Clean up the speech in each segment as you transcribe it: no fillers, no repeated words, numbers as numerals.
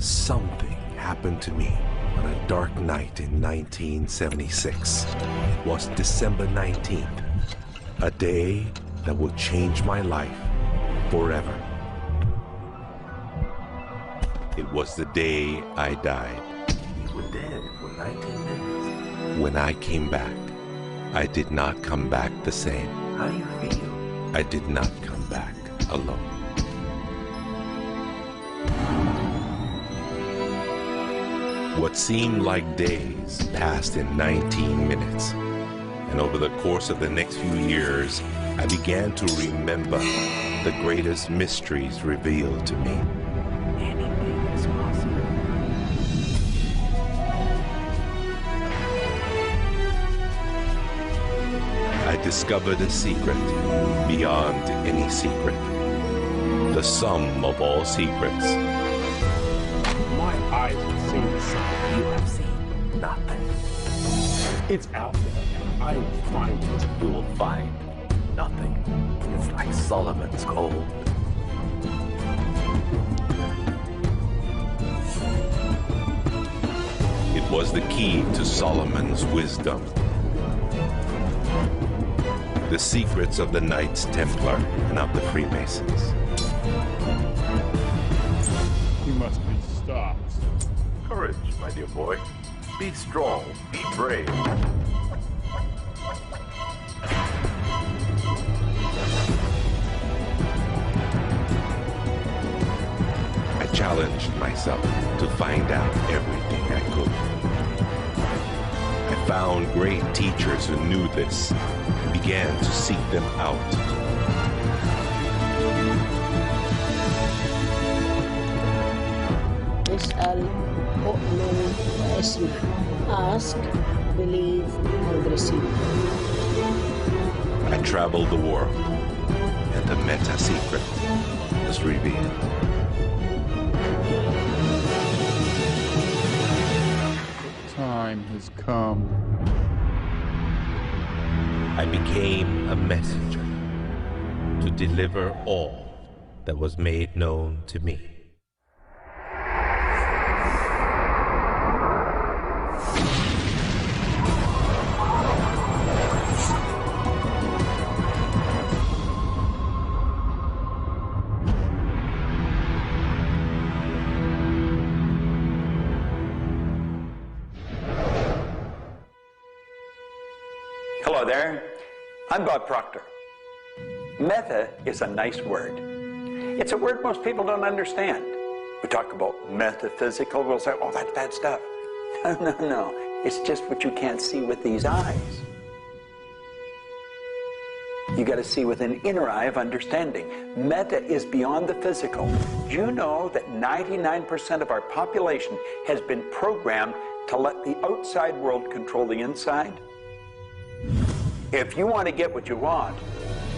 Something happened to me on a dark night in 1976. It was December 19th, a day that would change my life forever. It was the day I died. You were dead for 19 minutes. When I came back, I did not come back the same. How do you feel? I did not come back alone. What seemed like days passed in 19 minutes. And over the course of the next few years, I began to remember the greatest mysteries revealed to me. Anything is possible. I discovered a secret beyond any secret. The sum of all secrets. My eyes have seen the sun. You have seen nothing. It's out there, and I will find it. You will find nothing. It's like Solomon's gold. It was the key to Solomon's wisdom. The secrets of the Knights Templar and of the Freemasons. He must be stopped. Courage, my dear boy. Be strong, be brave. I challenged myself to find out everything I could. I found great teachers who knew this and began to seek them out. Ask, believe, and receive. I traveled the world, and the meta secret was revealed. Time has come. I became a messenger to deliver all that was made known to me. Hello there, I'm Bob Proctor. Meta is a nice word. It's a word most people don't understand. We talk about metaphysical, we'll say, oh, that's bad stuff. No, it's just what you can't see with these eyes. You got to see with an inner eye of understanding. Meta is beyond the physical. Do you know that 99% of our population has been programmed to let the outside world control the inside? If you want to get what you want,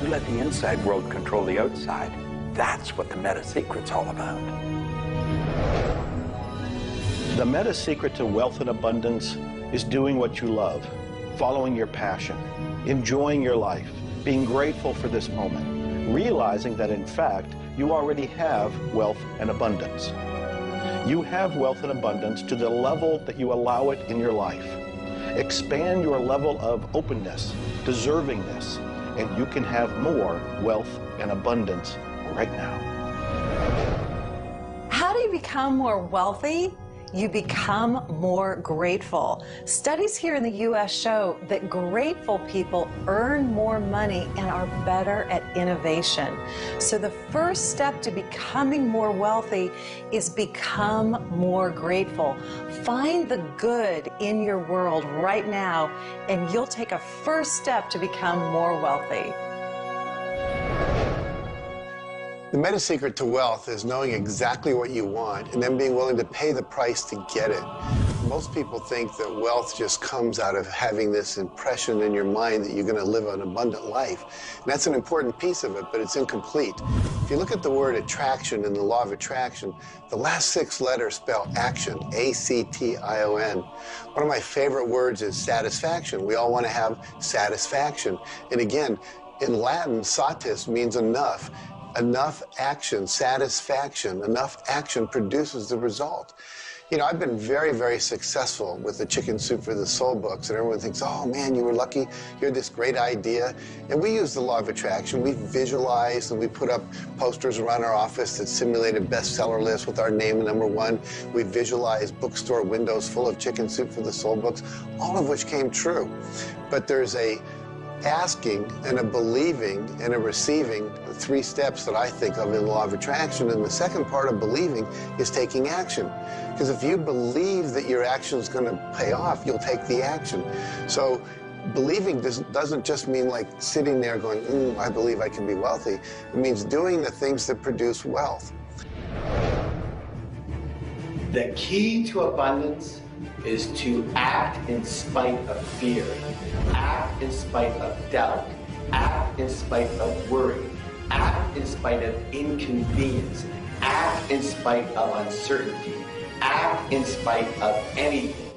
you let the inside world control the outside. That's what the meta secret's all about. The meta secret to wealth and abundance is doing what you love, following your passion, enjoying your life, being grateful for this moment, realizing that in fact, you already have wealth and abundance. You have wealth and abundance to the level that you allow it in your life. Expand your level of openness, deservingness, and you can have more wealth and abundance right now. How do you become more wealthy? You become more grateful. Studies here in the U.S. show that grateful people earn more money and are better at innovation. So the first step to becoming more wealthy is become more grateful. Find the good in your world right now, and you'll take a first step to become more wealthy. The meta secret to wealth is knowing exactly what you want and then being willing to pay the price to get it. Most people think that wealth just comes out of having this impression in your mind that you're going to live an abundant life. And that's an important piece of it, but it's incomplete. If you look at the word attraction in the law of attraction, the last 6 letters spell action, A-C-T-I-O-N. One of my favorite words is satisfaction. We all want to have satisfaction. And again, in Latin, satis means enough. enough action, satisfaction, enough action produces the result. You know, I've been very, very successful with the Chicken Soup for the Soul books, and everyone thinks, oh man, you were lucky, you had this great idea. And we use the law of attraction. We visualize and we put up posters around our office that simulated bestseller lists with our name #1. We visualize bookstore windows full of Chicken Soup for the Soul books, all of which came true. But there's a asking and a believing and a receiving, the 3 steps that I think of in the law of attraction. And the second part of believing is taking action. Because if you believe that your action is going to pay off, you'll take the action. So believing doesn't just mean like sitting there going, I believe I can be wealthy. It means doing the things that produce wealth. The key to abundance is to act in spite of fear, act in spite of doubt, act in spite of worry, act in spite of inconvenience, act in spite of uncertainty, act in spite of anything.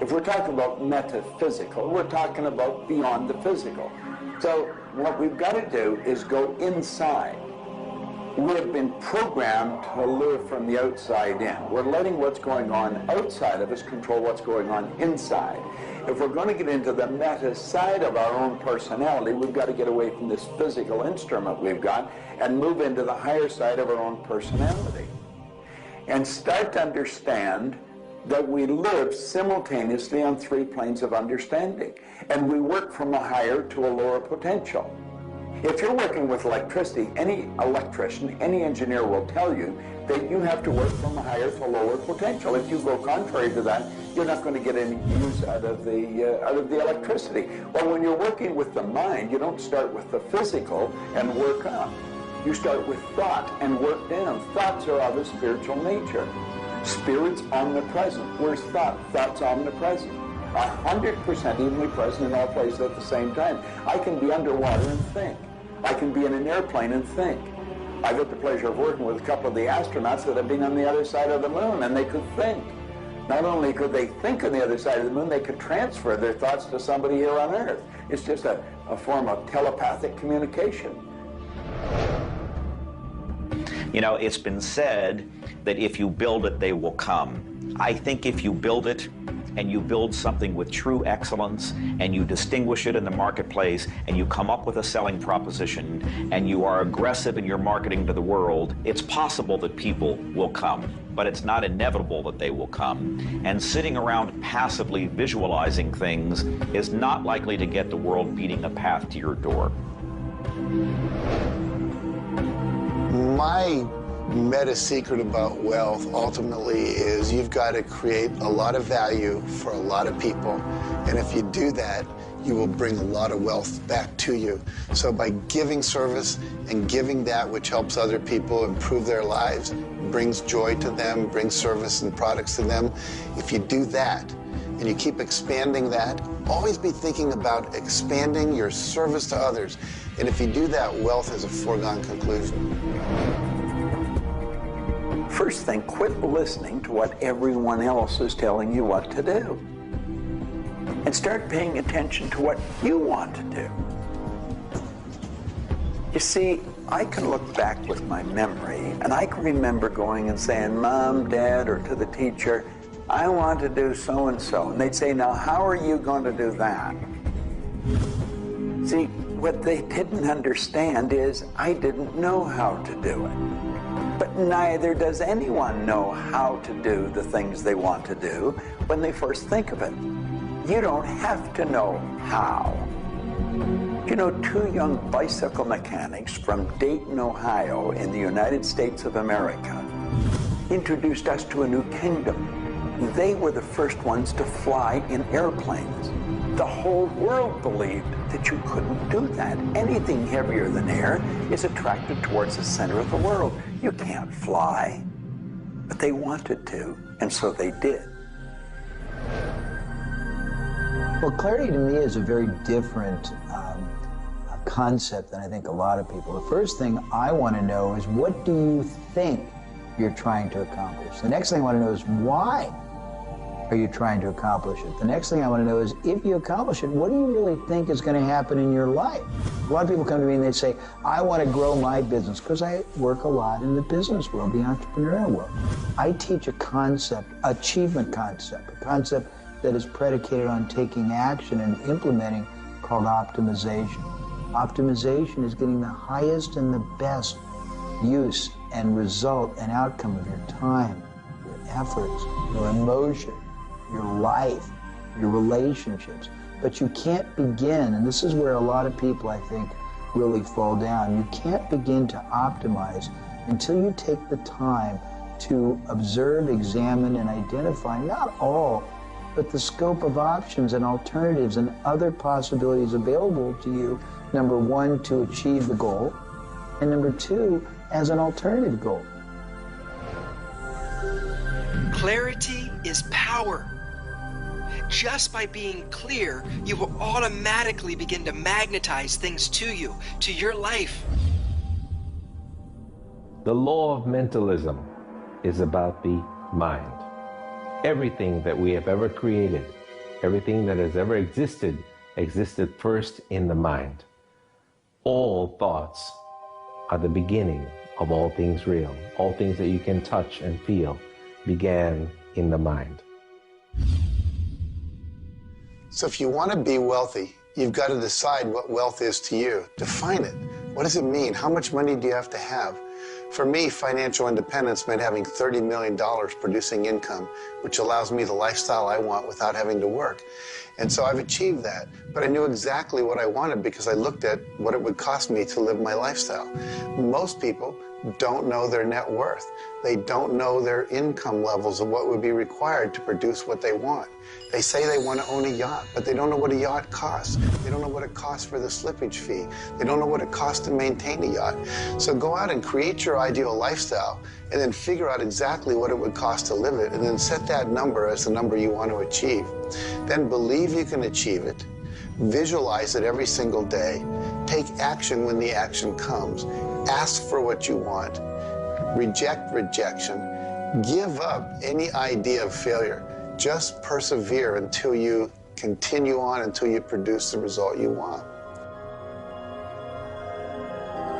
If we're talking about metaphysical, we're talking about beyond the physical. So what we've got to do is go inside. We have been programmed to live from the outside in. We're letting what's going on outside of us control what's going on inside. If we're going to get into the meta side of our own personality, we've got to get away from this physical instrument we've got and move into the higher side of our own personality. And start to understand that we live simultaneously on 3 planes of understanding. And we work from a higher to a lower potential. If you're working with electricity, any electrician, any engineer will tell you that you have to work from a higher to lower potential. If you go contrary to that, you're not going to get any use out of the electricity. Well, when you're working with the mind, you don't start with the physical and work up. You start with thought and work down. Thoughts are of a spiritual nature. Spirit's omnipresent. Where's thought? Thought's omnipresent. 100% evenly present in all places at the same time. I can be underwater and think. I can be in an airplane and think. I've had the pleasure of working with a couple of the astronauts that have been on the other side of the moon, and they could think. Not only could they think on the other side of the moon, they could transfer their thoughts to somebody here on Earth. It's just a form of telepathic communication. You know, it's been said that if you build it, they will come. I think if you build it, and you build something with true excellence, and you distinguish it in the marketplace, and you come up with a selling proposition, and you are aggressive in your marketing to the world, it's possible that people will come, but it's not inevitable that they will come. And sitting around passively visualizing things is not likely to get the world beating a path to your door. My meta secret about wealth ultimately is you've got to create a lot of value for a lot of people. And if you do that, you will bring a lot of wealth back to you. So by giving service and giving that which helps other people improve their lives, brings joy to them, brings service and products to them, if you do that and you keep expanding that, always be thinking about expanding your service to others. And if you do that, wealth is a foregone conclusion. First thing, quit listening to what everyone else is telling you what to do. And start paying attention to what you want to do. You see, I can look back with my memory, and I can remember going and saying, Mom, Dad, or to the teacher, I want to do so-and-so. And they'd say, now, how are you going to do that? See, what they didn't understand is I didn't know how to do it. But neither does anyone know how to do the things they want to do when they first think of it. You don't have to know how. You know, 2 young bicycle mechanics from Dayton, Ohio, in the United States of America, introduced us to a new kingdom. They were the first ones to fly in airplanes. The whole world believed that you couldn't do that. Anything heavier than air is attracted towards the center of the world. You can't fly. But they wanted to, and so they did. Well, clarity to me is a very different concept than I think a lot of people. The first thing I want to know is, what do you think you're trying to accomplish? The next thing I want to know is why are you trying to accomplish it? The next thing I want to know is, if you accomplish it, what do you really think is going to happen in your life? A lot of people come to me and they say, I want to grow my business, because I work a lot in the business world, the entrepreneurial world. I teach a concept, achievement concept, a concept that is predicated on taking action and implementing, called optimization. Optimization is getting the highest and the best use and result and outcome of your time, your efforts, your emotion, your life, your relationships. But you can't begin, and this is where a lot of people, I think, really fall down. You can't begin to optimize until you take the time to observe, examine, and identify not all, but the scope of options and alternatives and other possibilities available to you, number one, to achieve the goal, and number two, as an alternative goal. Clarity is power. Just by being clear, you will automatically begin to magnetize things to you, to your life. The law of mentalism is about the mind. Everything that we have ever created, everything that has ever existed, existed first in the mind. All thoughts are the beginning of all things real. All things that you can touch and feel began in the mind. So if you want to be wealthy, you've got to decide what wealth is to you. Define it. What does it mean? How much money do you have to have? For me, financial independence meant having $30 million producing income, which allows me the lifestyle I want without having to work. And so I've achieved that. But I knew exactly what I wanted because I looked at what it would cost me to live my lifestyle. Most people don't know their net worth. They don't know their income levels of what would be required to produce what they want. They say they want to own a yacht, but they don't know what a yacht costs. They don't know what it costs for the slippage fee. They don't know what it costs to maintain a yacht. So go out and create your ideal lifestyle and then figure out exactly what it would cost to live it, and then set that number as the number you want to achieve. Then believe you can achieve it. Visualize it every single day. Take action when the action comes. Ask for what you want. Reject rejection. Give up any idea of failure. Just persevere until you continue on, until you produce the result you want.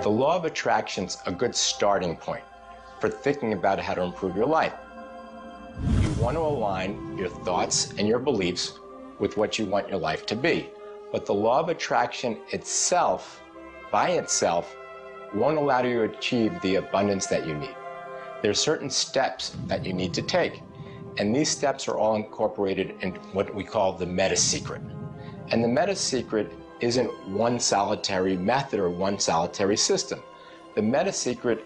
The law of attraction's a good starting point for thinking about how to improve your life. You want to align your thoughts and your beliefs with what you want your life to be. But the law of attraction itself, by itself, won't allow you to achieve the abundance that you need. There are certain steps that you need to take, and these steps are all incorporated in what we call the meta-secret. And the meta-secret isn't one solitary method or one solitary system. The meta-secret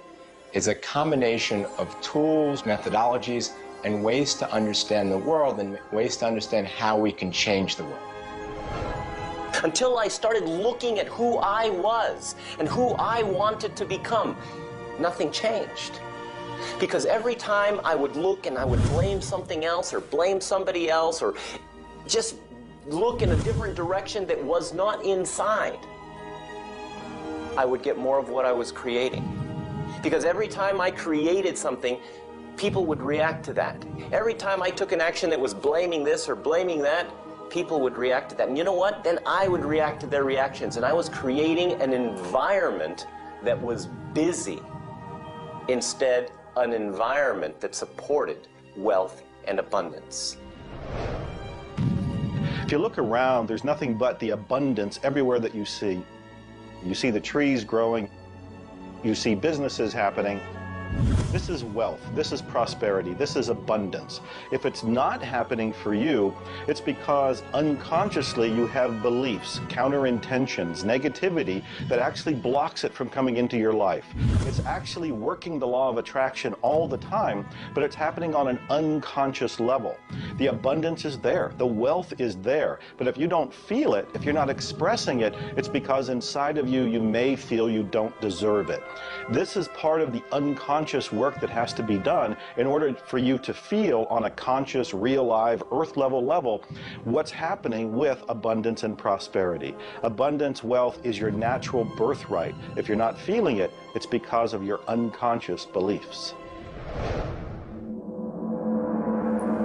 is a combination of tools, methodologies, and ways to understand the world and ways to understand how we can change the world. Until I started looking at who I was and who I wanted to become, nothing changed. Because every time I would look and I would blame something else or blame somebody else or just look in a different direction that was not inside, I would get more of what I was creating. Because every time I created something, people would react to that. Every time I took an action that was blaming this or blaming that, people would react to that. And you know what? Then I would react to their reactions. And I was creating an environment that was busy. Instead, an environment that supported wealth and abundance. If you look around, there's nothing but the abundance everywhere that you see. You see the trees growing. You see businesses happening. This is wealth, this is prosperity, this is abundance. If it's not happening for you, it's because unconsciously you have beliefs, counter-intentions, negativity that actually blocks it from coming into your life. It's actually working the law of attraction all the time, but it's happening on an unconscious level. The abundance is there, the wealth is there, but if you don't feel it, if you're not expressing it, it's because inside of you, you may feel you don't deserve it. This is part of the unconscious work that has to be done in order for you to feel on a conscious, real, live, earth-level level what's happening with abundance and prosperity. Abundance, wealth is your natural birthright. If you're not feeling it, it's because of your unconscious beliefs.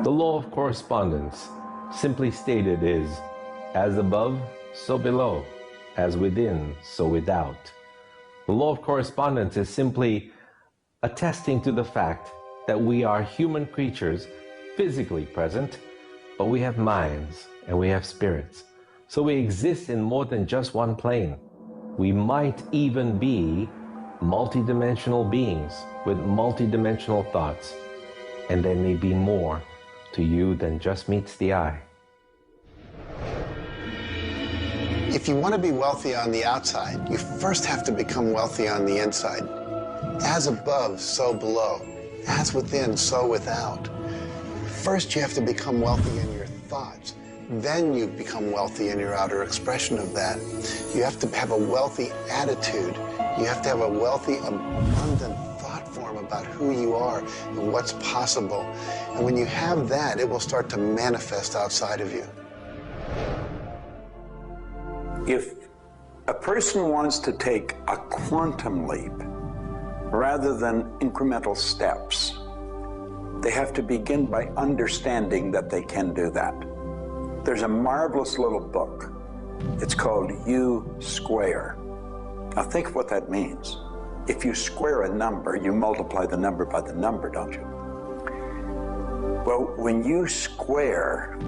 The law of correspondence, simply stated, is as above, so below, as within, so without. The law of correspondence is simply attesting to the fact that we are human creatures, physically present, but we have minds and we have spirits. So we exist in more than just one plane. We might even be multidimensional beings with multidimensional thoughts, and there may be more to you than just meets the eye. If you want to be wealthy on the outside, you first have to become wealthy on the inside. As above, so below. As within, so without. First, you have to become wealthy in your thoughts. Then you become wealthy in your outer expression of that. You have to have a wealthy attitude. You have to have a wealthy, abundant thought form about who you are and what's possible. And when you have that, it will start to manifest outside of you. If a person wants to take a quantum leap rather than incremental steps, they have to begin by understanding that they can do that. There's a marvelous little book. It's called U Square. Now think of what that means. If you square a number, you multiply the number by the number, don't you? Well, when you square,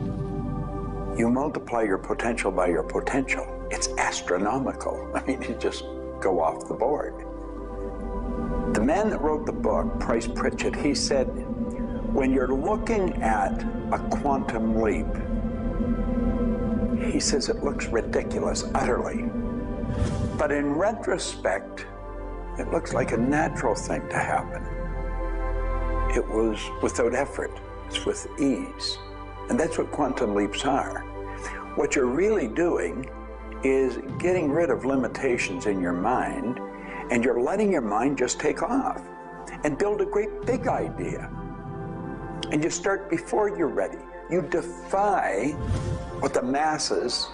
you multiply your potential by your potential. It's astronomical. I mean, you just go off the board. The man that wrote the book, Price Pritchett, he said, when you're looking at a quantum leap, he says it looks ridiculous, utterly. But in retrospect, it looks like a natural thing to happen. It was without effort, it's with ease. And that's what quantum leaps are. What you're really doing is getting rid of limitations in your mind, and you're letting your mind just take off and build a great big idea. And you start before you're ready. You defy what the masses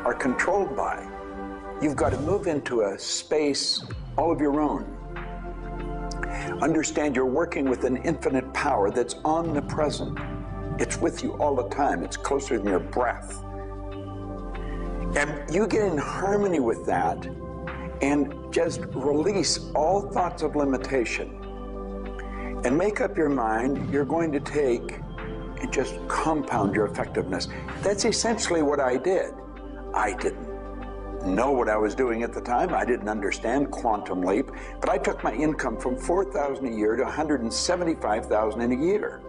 are controlled by. You've got to move into a space all of your own. Understand you're working with an infinite power that's omnipresent. It's with you all the time. It's closer than your breath. And you get in harmony with that and just release all thoughts of limitation and make up your mind you're going to take and just compound your effectiveness. That's essentially what I did. I didn't know what I was doing at the time. I didn't understand quantum leap, but I took my income from $4,000 a year to $175,000 in a year.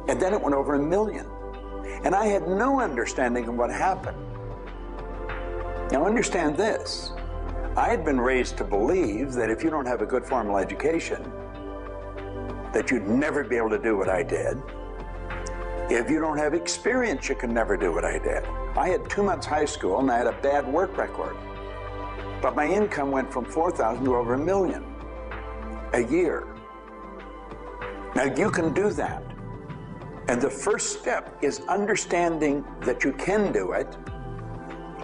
And then it went over $1 million. And I had no understanding of what happened. Now understand this. I had been raised to believe that if you don't have a good formal education, that you'd never be able to do what I did. If you don't have experience, you can never do what I did. I had 2 months high school and I had a bad work record. But my income went from $4,000 to over $1 million a year. Now you can do that. And the first step is understanding that you can do it.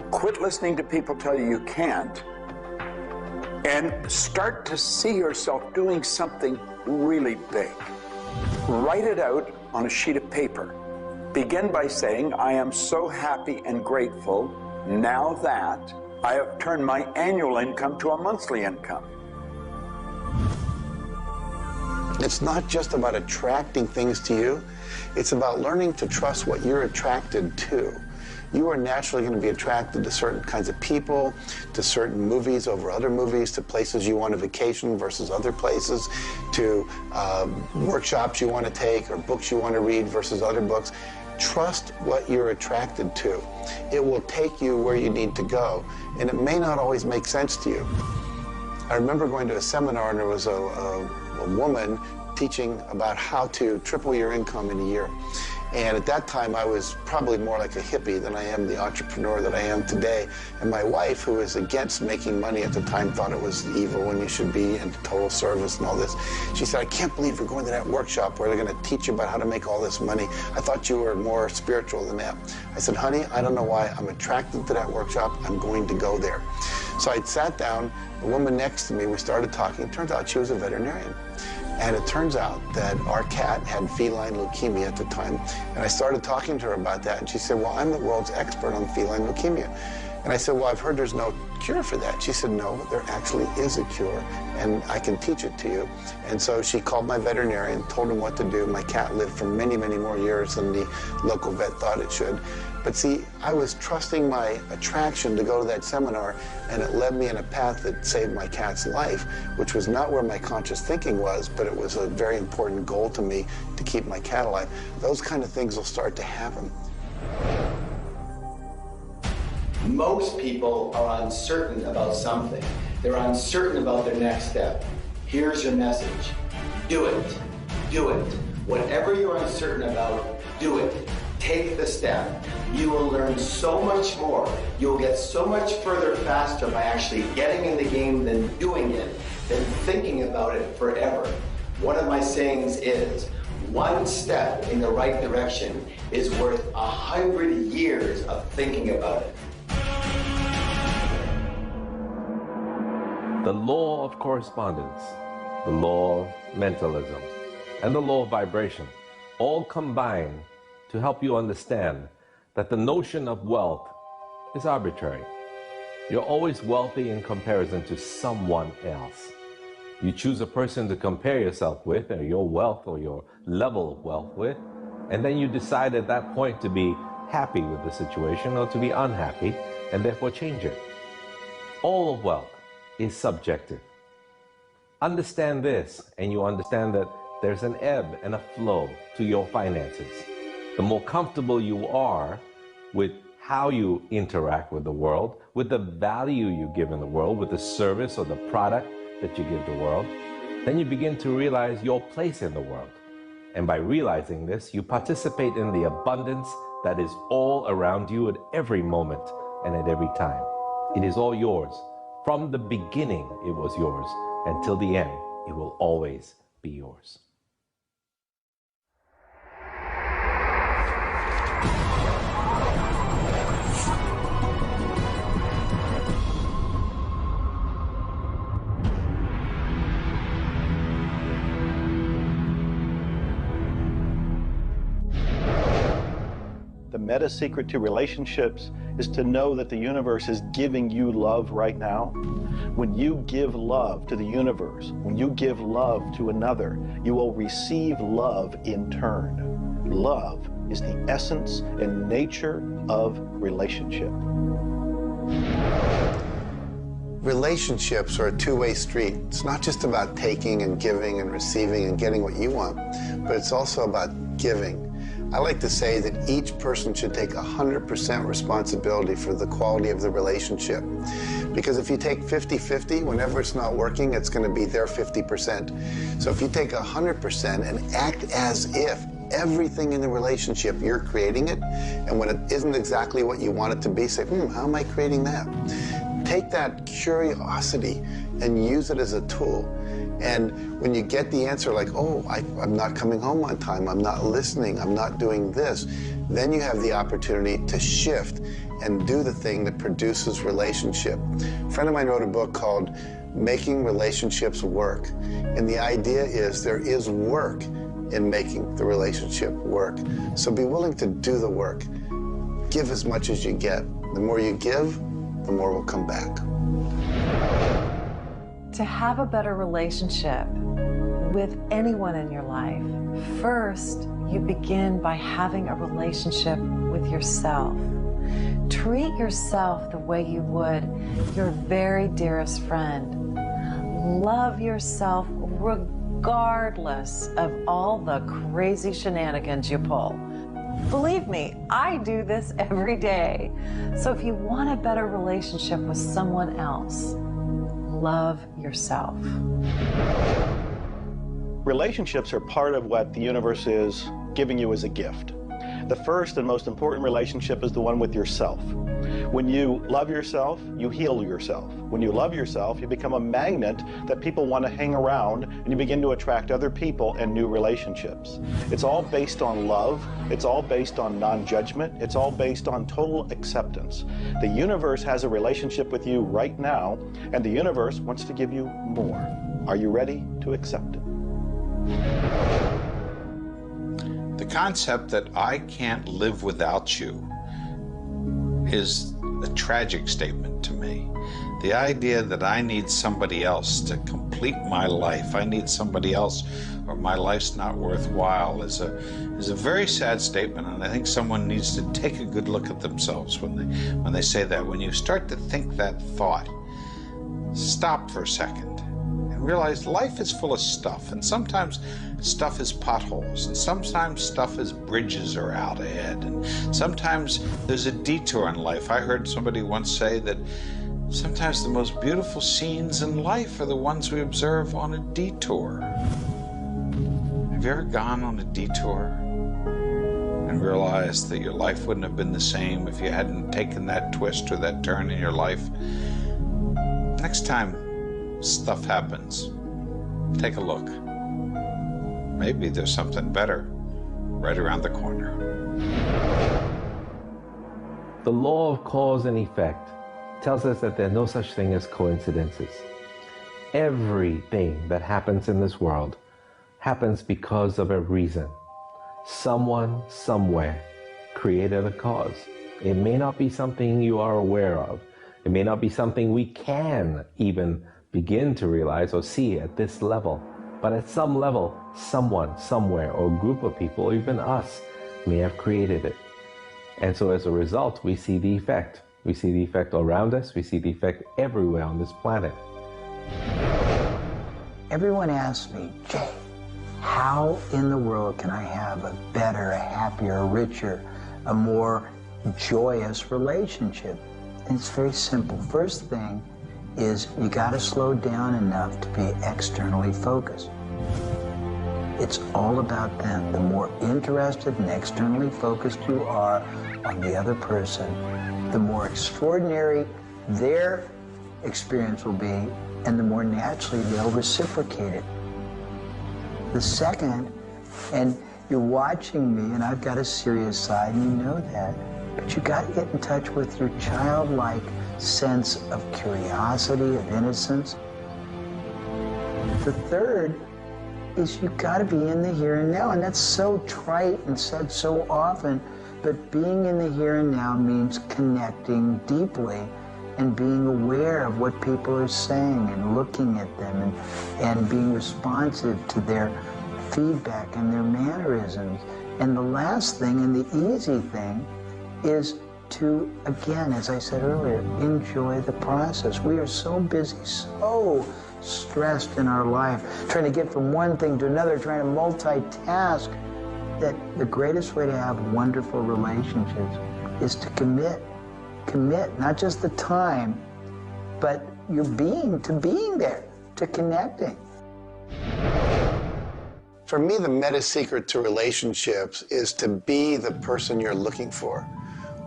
Quit listening to people tell you you can't. And start to see yourself doing something really big. Write it out on a sheet of paper. Begin by saying, I am so happy and grateful now that I have turned my annual income to a monthly income. It's not just about attracting things to you. It's about learning to trust what you're attracted to. You are naturally going to be attracted to certain kinds of people, to certain movies over other movies, to places you want to vacation versus other places, to workshops you want to take or books you want to read versus other books. Trust what you're attracted to. It will take you where you need to go, and it may not always make sense to you. I remember going to a seminar, and there was a woman teaching about how to triple your income in a year. And at that time, I was probably more like a hippie than I am the entrepreneur that I am today. And my wife, who was against making money at the time, thought it was evil when you should be in total service and all this. She said, I can't believe you're going to that workshop where they're going to teach you about how to make all this money. I thought you were more spiritual than that. I said, honey, I don't know why. I'm attracted to that workshop. I'm going to go there. So I sat down, the woman next to me, we started talking. It turns out she was a veterinarian. And it turns out that our cat had feline leukemia at the time. And I started talking to her about that, and she said, well, I'm the world's expert on feline leukemia. And I said, well, I've heard there's no cure for that. She said, no, there actually is a cure, and I can teach it to you. And so she called my veterinarian, told him what to do. My cat lived for many, many more years than the local vet thought it should. But see, I was trusting my attraction to go to that seminar, and it led me in a path that saved my cat's life, which was not where my conscious thinking was, but it was a very important goal to me to keep my cat alive. Those kind of things will start to happen. Most people are uncertain about something. They're uncertain about their next step. Here's your message. Do it. Do it. Whatever you're uncertain about, do it. Take the step. You will learn so much more. You'll get so much further faster by actually getting in the game than doing it, than thinking about it forever. One of my sayings is, one step in the right direction is worth 100 years of thinking about it. The law of correspondence, the law of mentalism, and the law of vibration all combine to help you understand that the notion of wealth is arbitrary. You're always wealthy in comparison to someone else. You choose a person to compare yourself with, or your wealth or your level of wealth with, and then you decide at that point to be happy with the situation or to be unhappy, and therefore change it. All of wealth is subjective. Understand this, and you understand that there's an ebb and a flow to your finances. The more comfortable you are with how you interact with the world, with the value you give in the world, with the service or the product that you give the world, then you begin to realize your place in the world. And by realizing this, you participate in the abundance that is all around you at every moment and at every time. It is all yours. From the beginning, it was yours. Until the end, it will always be yours. The meta secret to relationships is to know that the universe is giving you love right now. When you give love to the universe, when you give love to another, you will receive love in turn. Love is the essence and nature of relationship. Relationships are a two-way street. It's not just about taking and giving and receiving and getting what you want, but it's also about giving. I like to say that each person should take 100% responsibility for the quality of the relationship. Because if you take 50-50, whenever it's not working, it's going to be their 50%. So if you take 100% and act as if everything in the relationship, you're creating it, and when it isn't exactly what you want it to be, say, how am I creating that? Take that curiosity and use it as a tool. And when you get the answer like, oh, I'm not coming home on time, I'm not listening, I'm not doing this, then you have the opportunity to shift and do the thing that produces relationship. A friend of mine wrote a book called Making Relationships Work. And the idea is there is work in making the relationship work. So be willing to do the work. Give as much as you get. The more you give, the more will come back. To have a better relationship with anyone in your life, first you begin by having a relationship with yourself. Treat yourself the way you would your very dearest friend. Love yourself regardless of all the crazy shenanigans you pull. Believe me, I do this every day. So if you want a better relationship with someone else, love yourself. Relationships are part of what the universe is giving you as a gift. The first and most important relationship is the one with yourself. When you love yourself, you heal yourself. When you love yourself, you become a magnet that people want to hang around, and you begin to attract other people and new relationships. It's all based on love. It's all based on non-judgment. It's all based on total acceptance. The universe has a relationship with you right now, and the universe wants to give you more. Are you ready to accept it? The concept that I can't live without you is a tragic statement to me. The idea that I need somebody else to complete my life, I need somebody else or my life's not worthwhile, is a very sad statement, and I think someone needs to take a good look at themselves when they say that. When you start to think that thought, stop for a second and realize life is full of stuff, and sometimes stuff is potholes, and sometimes stuff is bridges are out ahead, and sometimes there's a detour in life. I heard somebody once say that sometimes the most beautiful scenes in life are the ones we observe on a detour. Have you ever gone on a detour and realized that your life wouldn't have been the same if you hadn't taken that twist or that turn in your life? Next time stuff happens, take a look. Maybe there's something better right around the corner. The law of cause and effect tells us that there's no such thing as coincidences. Everything that happens in this world happens because of a reason. Someone, somewhere, created a cause. It may not be something you are aware of. It may not be something we can even begin to realize or see at this level. But at some level, someone, somewhere, or a group of people, or even us, may have created it. And so as a result, we see the effect. We see the effect around us. We see the effect everywhere on this planet. Everyone asks me, Jay, how in the world can I have a better, a happier, a richer, a more joyous relationship? And it's very simple. First thing is you got to slow down enough to be externally focused. It's all about them. The more interested and externally focused you are on the other person, the more extraordinary their experience will be, and the more naturally they'll reciprocate it. The second, and you're watching me, and I've got a serious side, and you know that, but you got to get in touch with your childlike sense of curiosity, of innocence. The third is you got to be in the here and now, and that's so trite and said so often, but being in the here and now means connecting deeply and being aware of what people are saying and looking at them and being responsive to their feedback and their mannerisms. And the last thing, and the easy thing, is to, again, as I said earlier, enjoy the process. We are so busy, so stressed in our life, trying to get from one thing to another, trying to multitask, that the greatest way to have wonderful relationships is to commit. Commit, not just the time, but your being, to being there, to connecting. For me, the meta secret to relationships is to be the person you're looking for.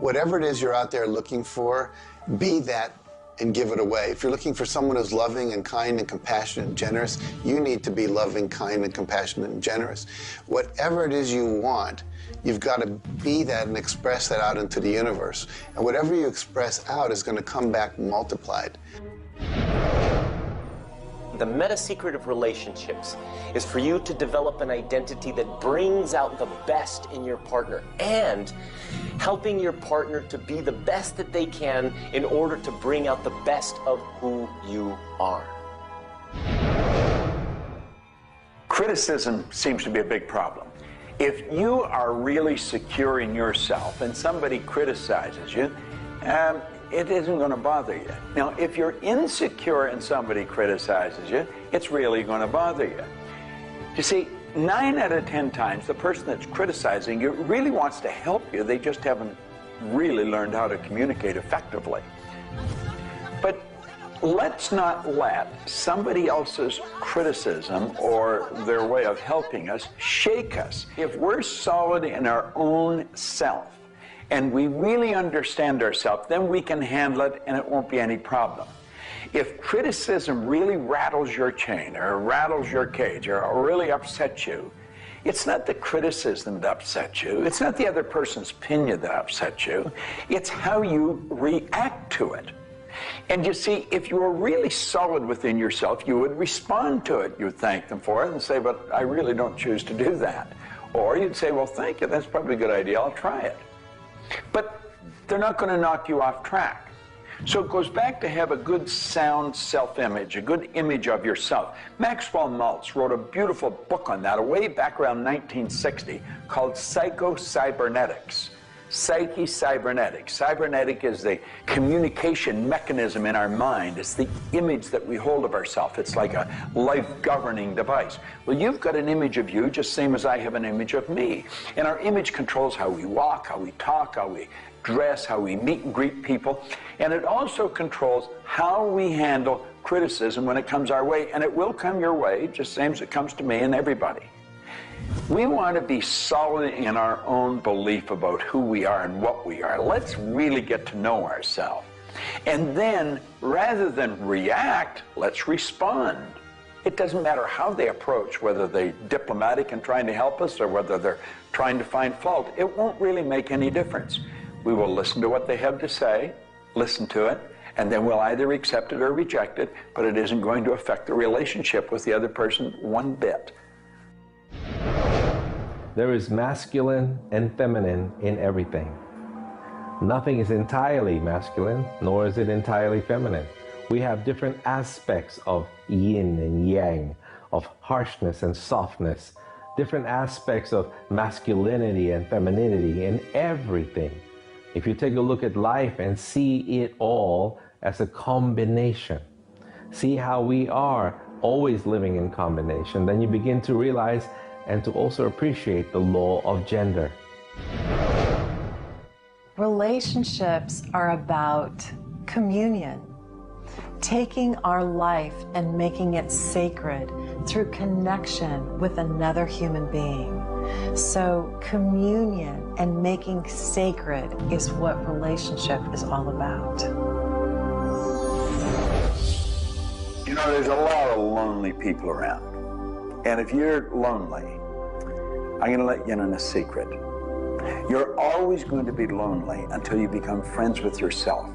Whatever it is you're out there looking for, be that and give it away. If you're looking for someone who's loving and kind and compassionate and generous, you need to be loving, kind, and compassionate and generous. Whatever it is you want, you've got to be that and express that out into the universe. And whatever you express out is going to come back multiplied. The meta secret of relationships is for you to develop an identity that brings out the best in your partner and helping your partner to be the best that they can in order to bring out the best of who you are. Criticism seems to be a big problem. If you are really secure in yourself and somebody criticizes you, it isn't going to bother you. Now, if you're insecure and somebody criticizes you, it's really going to bother you. You see, 9 out of 10 times, the person that's criticizing you really wants to help you. They just haven't really learned how to communicate effectively. But let's not let somebody else's criticism or their way of helping us shake us. If we're solid in our own self, and we really understand ourselves, then we can handle it and it won't be any problem. If criticism really rattles your chain or rattles your cage or really upsets you, it's not the criticism that upsets you. It's not the other person's opinion that upsets you. It's how you react to it. And you see, if you were really solid within yourself, you would respond to it. You would thank them for it and say, but I really don't choose to do that. Or you'd say, well, thank you, that's probably a good idea, I'll try it. But they're not going to knock you off track. So it goes back to have a good, sound self-image, a good image of yourself. Maxwell Maltz wrote a beautiful book on that way back around 1960 called Psycho-Cybernetics. Psyche-cybernetics. Cybernetic is the communication mechanism in our mind. It's the image that we hold of ourselves. It's like a life-governing device. Well, you've got an image of you just same as I have an image of me. And our image controls how we walk, how we talk, how we dress, how we meet and greet people. And it also controls how we handle criticism when it comes our way. And it will come your way, just same as it comes to me and everybody. We want to be solid in our own belief about who we are and what we are. Let's really get to know ourselves. And then, rather than react, let's respond. It doesn't matter how they approach, whether they're diplomatic and trying to help us or whether they're trying to find fault. It won't really make any difference. We will listen to what they have to say, listen to it, and then we'll either accept it or reject it, but it isn't going to affect the relationship with the other person one bit. There is masculine and feminine in everything. Nothing is entirely masculine, nor is it entirely feminine. We have different aspects of yin and yang, of harshness and softness, different aspects of masculinity and femininity in everything. If you take a look at life and see it all as a combination, see how we are always living in combination, then you begin to realize and to also appreciate the law of gender. Relationships are about communion, taking our life and making it sacred through connection with another human being. So communion and making sacred is what relationship is all about. You know, there's a lot of lonely people around. And if you're lonely, I'm going to let you in on a secret. You're always going to be lonely until you become friends with yourself.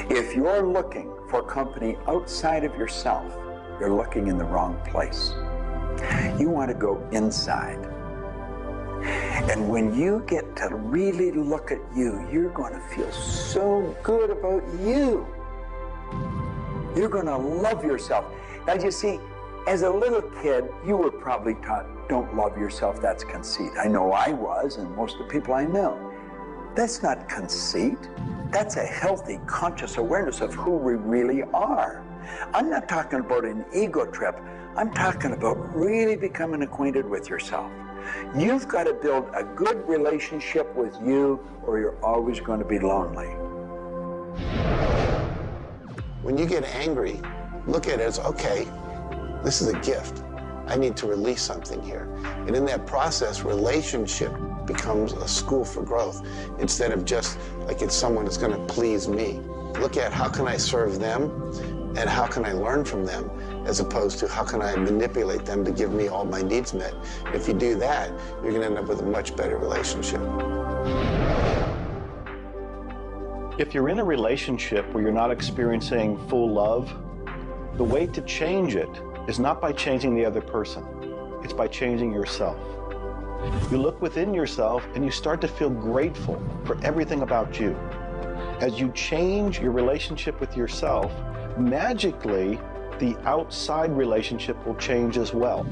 If you're looking for company outside of yourself, you're looking in the wrong place. You want to go inside. And when you get to really look at you, you're going to feel so good about you. You're going to love yourself. Now, you see, as a little kid, you were probably taught, don't love yourself, that's conceit. I know I was, and most of the people I know. That's not conceit. That's a healthy, conscious awareness of who we really are. I'm not talking about an ego trip. I'm talking about really becoming acquainted with yourself. You've got to build a good relationship with you, or you're always going to be lonely. When you get angry, look at it as, okay, this is a gift. I need to release something here. And in that process, relationship becomes a school for growth instead of just like it's someone that's going to please me. Look at how can I serve them and how can I learn from them, as opposed to how can I manipulate them to give me all my needs met. If you do that, you're going to end up with a much better relationship. If you're in a relationship where you're not experiencing full love, the way to change it is not by changing the other person. It's by changing yourself. You look within yourself and you start to feel grateful for everything about you. As you change your relationship with yourself, magically, the outside relationship will change as well.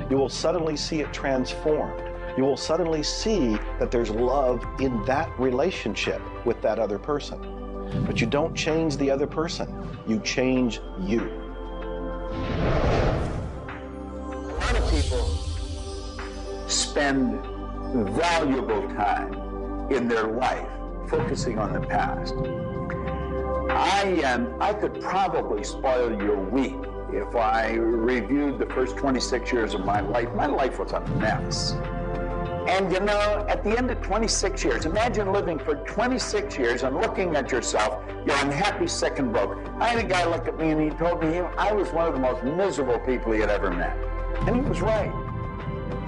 You will suddenly see it transformed. You will suddenly see that there's love in that relationship with that other person. But you don't change the other person. You change you. A lot of people spend valuable time in their life focusing on the past. I could probably spoil your week if I reviewed the first 26 years of my life. My life was a mess. And you know, at the end of 26 years, imagine living for 26 years and looking at yourself, you're unhappy, sick, and broke. I had a guy look at me and he told me I was one of the most miserable people he had ever met. And he was right.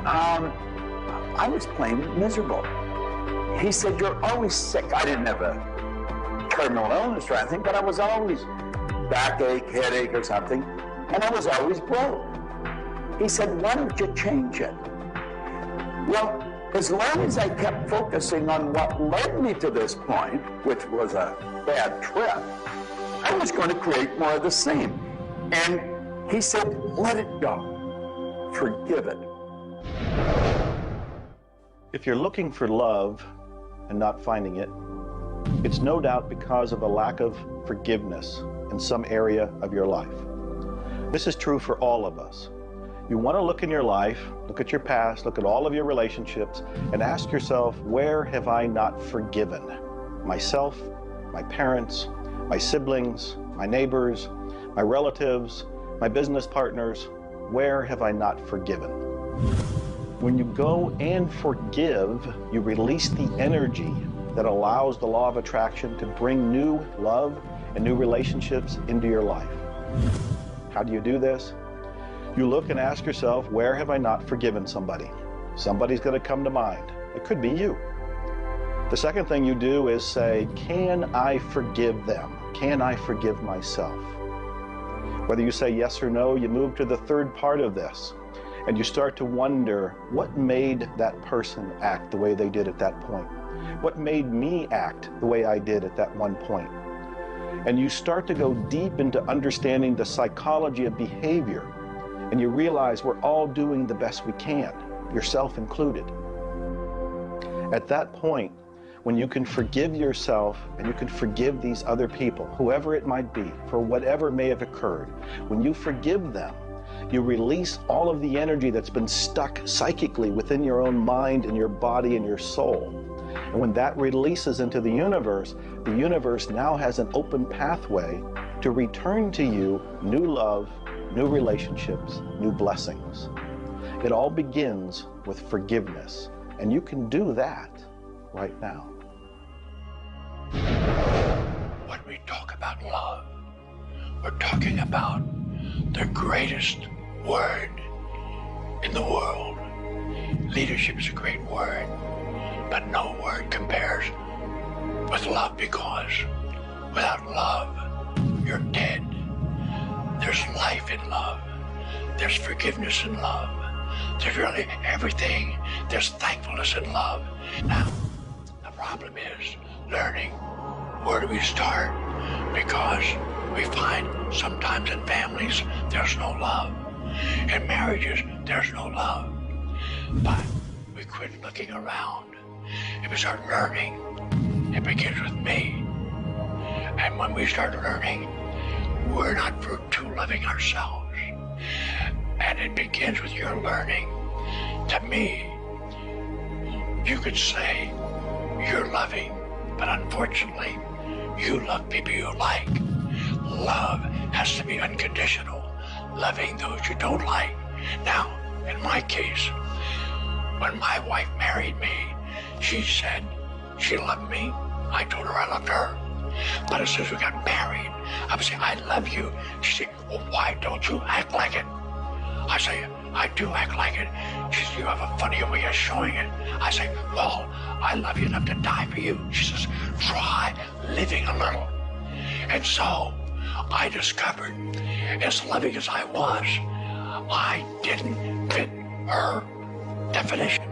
I was plain miserable. He said, you're always sick. I didn't have a terminal illness or anything, but I was always backache, headache or something, and I was always broke. He said, why don't you change it? Well, as long as I kept focusing on what led me to this point, which was a bad trip, I was going to create more of the same. And he said, let it go. Forgive it. If you're looking for love and not finding it, it's no doubt because of a lack of forgiveness in some area of your life. This is true for all of us. You want to look in your life, look at your past, look at all of your relationships, and ask yourself, where have I not forgiven? Myself, my parents, my siblings, my neighbors, my relatives, my business partners, where have I not forgiven? When you go and forgive, you release the energy that allows the law of attraction to bring new love and new relationships into your life. How do you do this? You look and ask yourself, where have I not forgiven somebody? Somebody's going to come to mind. It could be you. The second thing you do is say, can I forgive them? Can I forgive myself? Whether you say yes or no, you move to the third part of this, and you start to wonder, what made that person act the way they did at that point? What made me act the way I did at that one point? And you start to go deep into understanding the psychology of behavior, and you realize we're all doing the best we can, yourself included. At that point, when you can forgive yourself and you can forgive these other people, whoever it might be, for whatever may have occurred, when you forgive them, you release all of the energy that's been stuck psychically within your own mind and your body and your soul. And when that releases into the universe now has an open pathway to return to you new love, new relationships, new blessings. It all begins with forgiveness, and you can do that right now. When we talk about love, we're talking about the greatest word in the world. Leadership is a great word, but no word compares with love, because without love, you're dead. There's life in love. There's forgiveness in love. There's really everything. There's thankfulness in love. Now, the problem is learning where do we start, because we find sometimes in families there's no love. In marriages, there's no love. But we quit looking around and we start learning. It begins with me. And when we start learning, we're not too loving ourselves. And it begins with your learning. To me, you could say you're loving, but unfortunately, you love people you like. Love has to be unconditional, loving those you don't like. Now, in my case, when my wife married me, she said she loved me. I told her I loved her. But as soon as we got married, I would say, I love you. She said, well, why don't you act like it? I say, I do act like it. She says, you have a funny way of showing it. I say, well, I love you enough to die for you. She says, try living a little. And so I discovered, as loving as I was, I didn't fit her definition.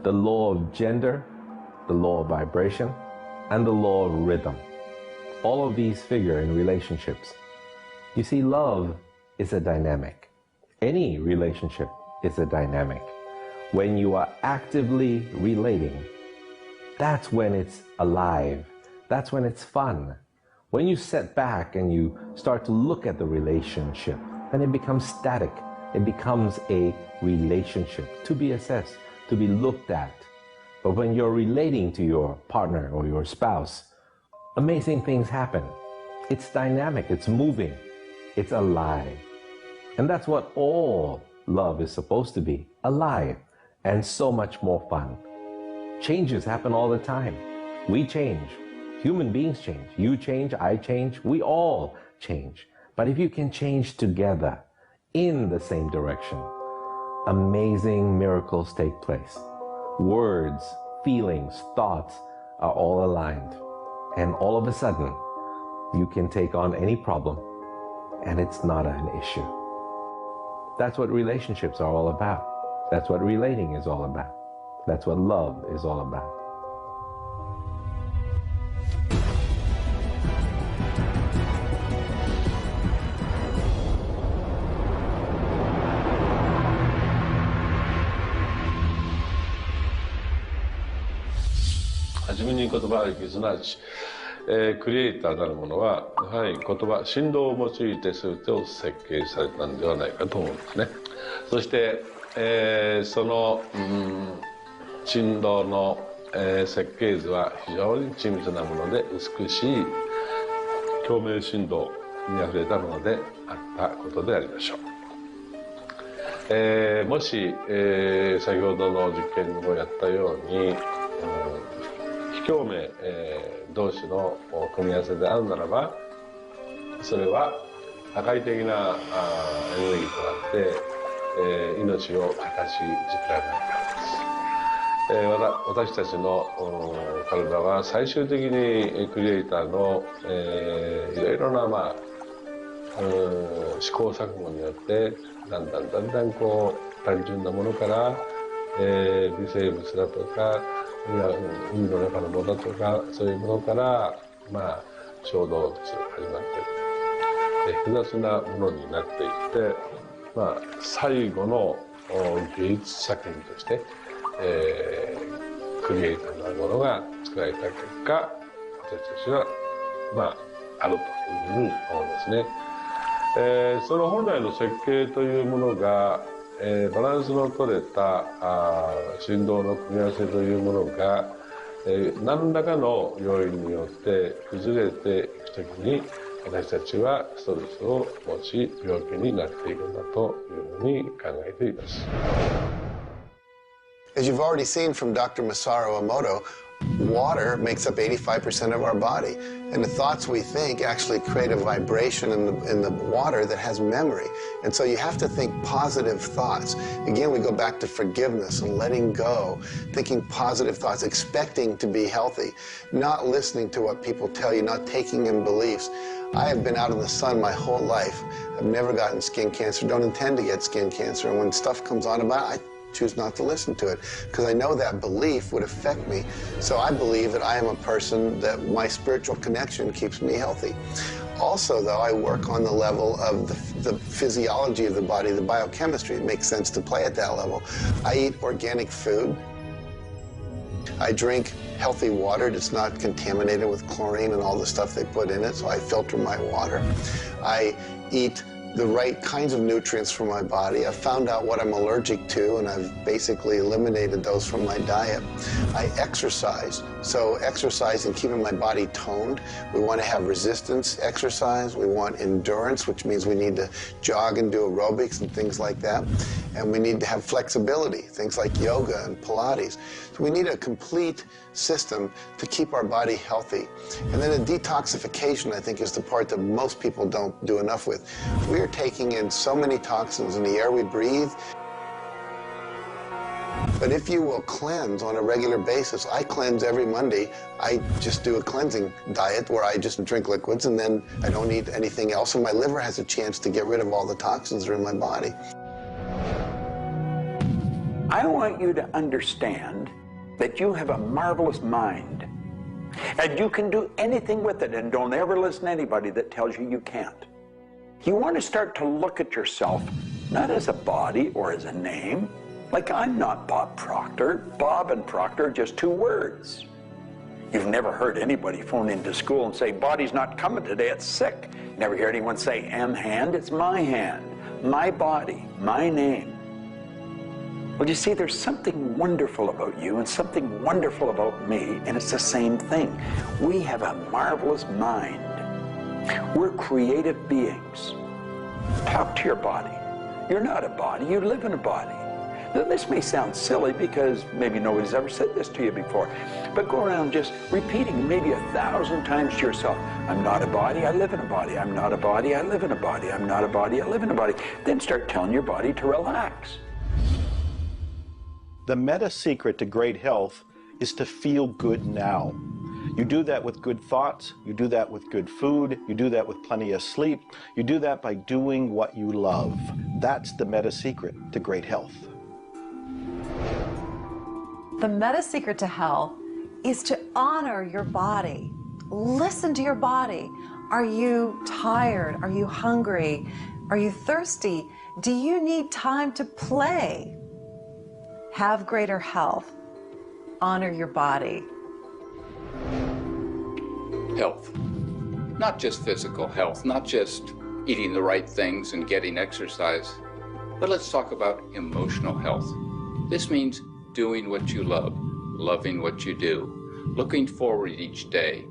The law of gender, the law of vibration, and the law of rhythm. All of these figure in relationships. You see, love is a dynamic. Any relationship is a dynamic. When you are actively relating, that's when it's alive. That's when it's fun. When you sit back and you start to look at the relationship, then it becomes static. It becomes a relationship to be assessed, to be looked at. But when you're relating to your partner or your spouse, amazing things happen. It's dynamic, it's moving, it's alive. And that's what all love is supposed to be, alive, and so much more fun. Changes happen all the time. We change. Human beings change. You change, I change, we all change. But if you can change together in the same direction, amazing miracles take place. Words, feelings, thoughts are all aligned. And all of a sudden, you can take on any problem and it's not an issue. That's what relationships are all about. That's what relating is all about. That's what love is all about. 初めに言葉劇すなわち、クリエイターなるものはやはり言葉振動を用いて全てを設計されたんではないかと思うんですね。そして、その、振動の、設計図は非常に緻密なもので美しい共鳴振動にあふれたものであったことでありましょう。もし、先ほどの実験にもやったように、非共鳴、同士の組み合わせであるならば、それは破壊的なエネルギーとなって、命を形作られないからです。私たちの体は最終的にクリエイターの、いろいろな、試行錯誤によってだんだんこう単純なものから、微生物だとか海の中のものだとかそういうものから、小動物始まって複雑なものになっていって、最後の芸術作品として、クリエイターなものが作られた結果、私たちはあるというふうに思うんですね。その本来の設計というものが、バランスの取れた振動の組み合わせというものが、何らかの要因によって崩れていくときに私たちはストレスを持ち病気になっていくんだというふうに考えています。As you've already seen from Dr. Masaru Emoto, water makes up 85% of our body, and the thoughts we think actually create a vibration in the water that has memory. And so you have to think positive thoughts. Again, we go back to forgiveness and letting go, thinking positive thoughts, expecting to be healthy, not listening to what people tell you, not taking in beliefs. I have been out in the sun my whole life. I've never gotten skin cancer, don't intend to get skin cancer, and when stuff comes on about it, I choose not to listen to it because I know that belief would affect me. So I believe that I am a person that my spiritual connection keeps me healthy. Also, though, I work on the level of the physiology of the body, the biochemistry. It makes sense to play at that level. I eat organic food. I drink healthy water that's not contaminated with chlorine and all the stuff they put in it, so I filter my water. I eat the right kinds of nutrients for my body. I've found out what I'm allergic to, and I've basically eliminated those from my diet. I exercise. So exercise and keeping my body toned. We want to have resistance exercise. We want endurance, which means we need to jog and do aerobics and things like that. And we need to have flexibility, things like yoga and Pilates. So we need a complete system to keep our body healthy. And then a detoxification, I think, is the part that most people don't do enough with. We are taking in so many toxins in the air we breathe. But if you will cleanse on a regular basis, I cleanse every Monday. I just do a cleansing diet where I just drink liquids and then I don't eat anything else, and my liver has a chance to get rid of all the toxins that are in my body. I want you to understand that you have a marvelous mind and you can do anything with it, and don't ever listen to anybody that tells you you can't. You want to start to look at yourself not as a body or as a name. Like, I'm not Bob Proctor. Bob and Proctor are just two words. You've never heard anybody phone into school and say, body's not coming today, it's sick. Never hear anyone say, hand, it's my hand, my body, my name. Well, you see, there's something wonderful about you and something wonderful about me, and it's the same thing. We have a marvelous mind. We're creative beings. Talk to your body. You're not a body, you live in a body. Now, this may sound silly because maybe nobody's ever said this to you before, but go around just repeating maybe 1,000 times to yourself, I'm not a body, I live in a body. I'm not a body, I live in a body. I'm not a body, I live in a body. Then start telling your body to relax. The meta secret to great health is to feel good now. You do that with good thoughts, you do that with good food, you do that with plenty of sleep, you do that by doing what you love. That's the meta secret to great health. The meta secret to health is to honor your body. Listen to your body. Are you tired? Are you hungry? Are you thirsty? Do you need time to play? Have greater health. Honor your body. Health. Not just physical health, not just eating the right things and getting exercise, but let's talk about emotional health. This means doing what you love, loving what you do, looking forward each day,